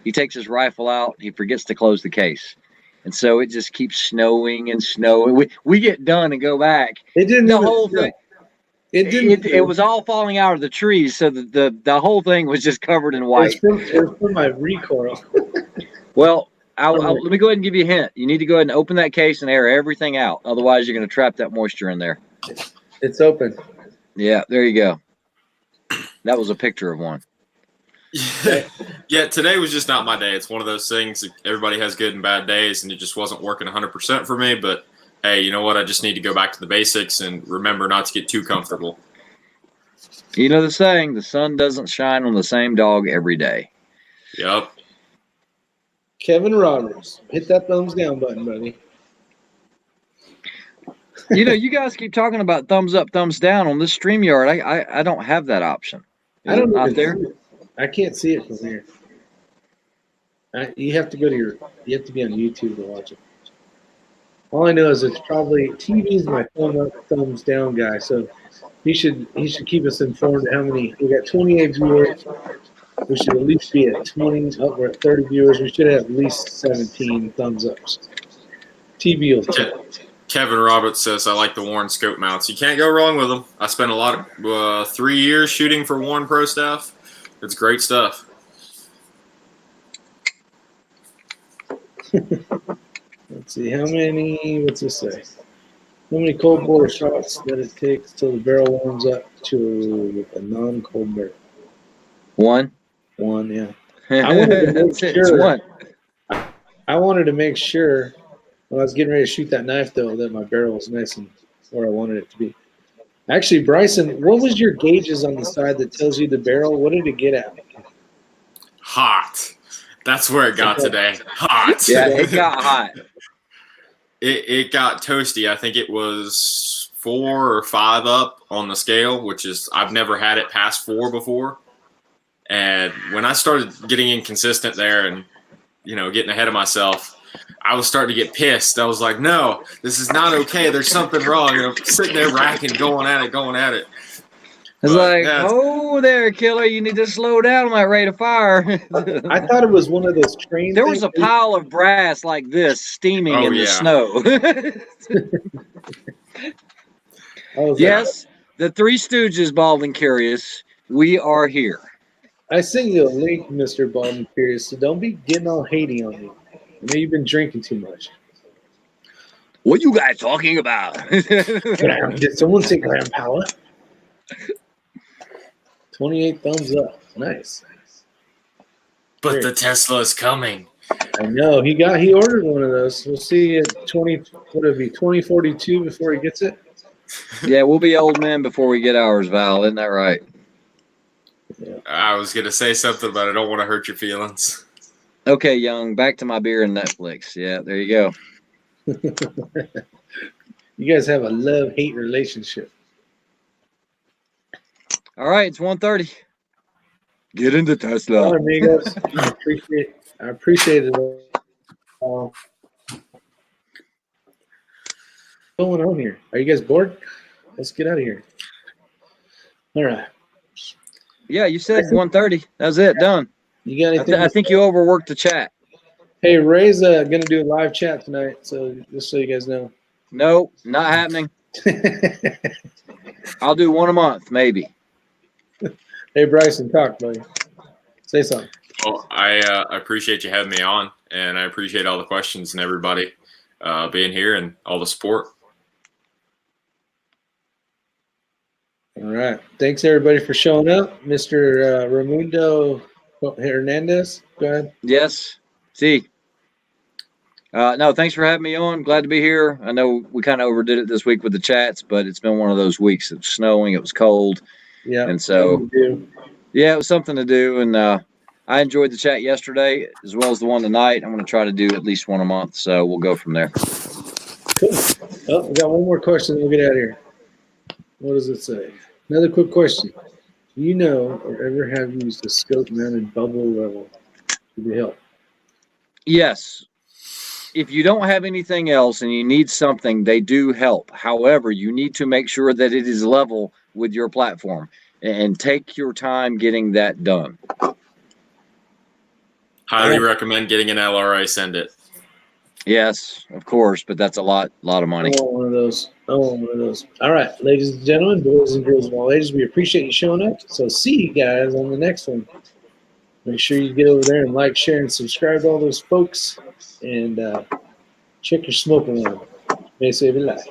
He takes his rifle out. He forgets to close the case. And so it just keeps snowing and snowing. We get done and go back. It didn't. The whole thing. It was all falling out of the trees, so the whole thing was just covered in white. It was from my recoil. Well, let me go ahead and give you a hint. You need to go ahead and open that case and air everything out. Otherwise, you're going to trap that moisture in there. It's open. Yeah, there you go. That was a picture of one. Yeah, today was just not my day. It's one of those things. Everybody has good and bad days, and it just wasn't working 100% for me. But hey, you know what? I just need to go back to the basics and remember not to get too comfortable. You know the saying, the sun doesn't shine on the same dog every day. Yep. Kevin Roberts, hit that thumbs down button, buddy. You know, you guys keep talking about thumbs up, thumbs down on this StreamYard. I don't have that option. I don't out there. I can't see it from here. You have to you have to be on YouTube to watch it. All I know is it's probably TV is my thumb up, thumbs down guy. So he should keep us informed how many. We got 28 viewers. We should at least be at 20. Oh, we're at 30 viewers. We should have at least 17 thumbs ups. TV will tell. Kevin Roberts says, I like the Warren scope mounts. You can't go wrong with them. I spent a lot of 3 years shooting for Warren Pro Staff. It's great stuff. Let's see, what's this say? How many cold bore shots that it takes till the barrel warms up to a non-cold barrel? One, yeah. I wanted to make sure. One. I wanted to make sure when I was getting ready to shoot that knife, though, that my barrel was nice and where I wanted it to be. Actually, Bryson, what was your gauges on the side that tells you the barrel? What did it get at? Hot. That's where it got today. Hot. Yeah, it got hot. It got toasty. I think it was 4 or 5 up on the scale, which is I've never had it past 4 before. And when I started getting inconsistent there and, getting ahead of myself, I was starting to get pissed. I was like, no, this is not okay. There's something wrong. And I'm sitting there racking, going at it. It's But, like, yeah, oh, there, killer, you need to slow down on that rate of fire. I thought it was one of those train. There was a pile of brass like this steaming Oh, in the yeah. snow. Yes, the Three Stooges, Bald and Curious, we are here. I sent you a link, Mr. Bald and Curious, so don't be getting all hating on me. I know you've been drinking too much. What you guys talking about? Did someone say Graham Power? 28 thumbs up. Nice. but the Tesla is coming. I know. He ordered one of those. We'll see at 2042 before he gets it. Yeah, we'll be old men before we get ours, Val. Isn't that right? Yeah. I was going to say something, but I don't want to hurt your feelings. Okay, Young, back to my beer and Netflix. Yeah, there you go. You guys have a love-hate relationship. All right, it's 1:30. Get into All Tesla. right, amigos. I appreciate it. What's going on here? Are you guys bored? Let's get out of here. All right. Yeah, you said 1:30. That was it. Done. You got anything? I think you overworked the chat. Hey, Ray's gonna do a live chat tonight, so just so you guys know. No, not happening. I'll do one a month, maybe. Hey, Bryson, talk, buddy. Say something. Well, I appreciate you having me on, and I appreciate all the questions and everybody being here and all the support. All right. Thanks, everybody, for showing up. Mr. Raimundo Hernandez, go ahead. Yes. See. No, thanks for having me on. Glad to be here. I know we kind of overdid it this week with the chats, but it's been one of those weeks. It was snowing. It was cold. Yeah. And so, yeah, it was something to do. And I enjoyed the chat yesterday as well as the one tonight. I'm going to try to do at least one a month. So we'll go from there. Cool. Oh, we got one more question. We'll get out of here. What does it say? Another quick question. Do you know or ever have used a scope mounted bubble level to help? Yes. If you don't have anything else and you need something, they do help. However, you need to make sure that it is level with your platform and take your time getting that done. Highly recommend getting an LRA. Send it. Yes, of course, but that's a lot of money. I want one of those. All right, ladies and gentlemen, boys and girls of all ages, we appreciate you showing up. So see you guys on the next one. Make sure you get over there and like, share, and subscribe to all those folks. And check your smoking alarm. May save your life.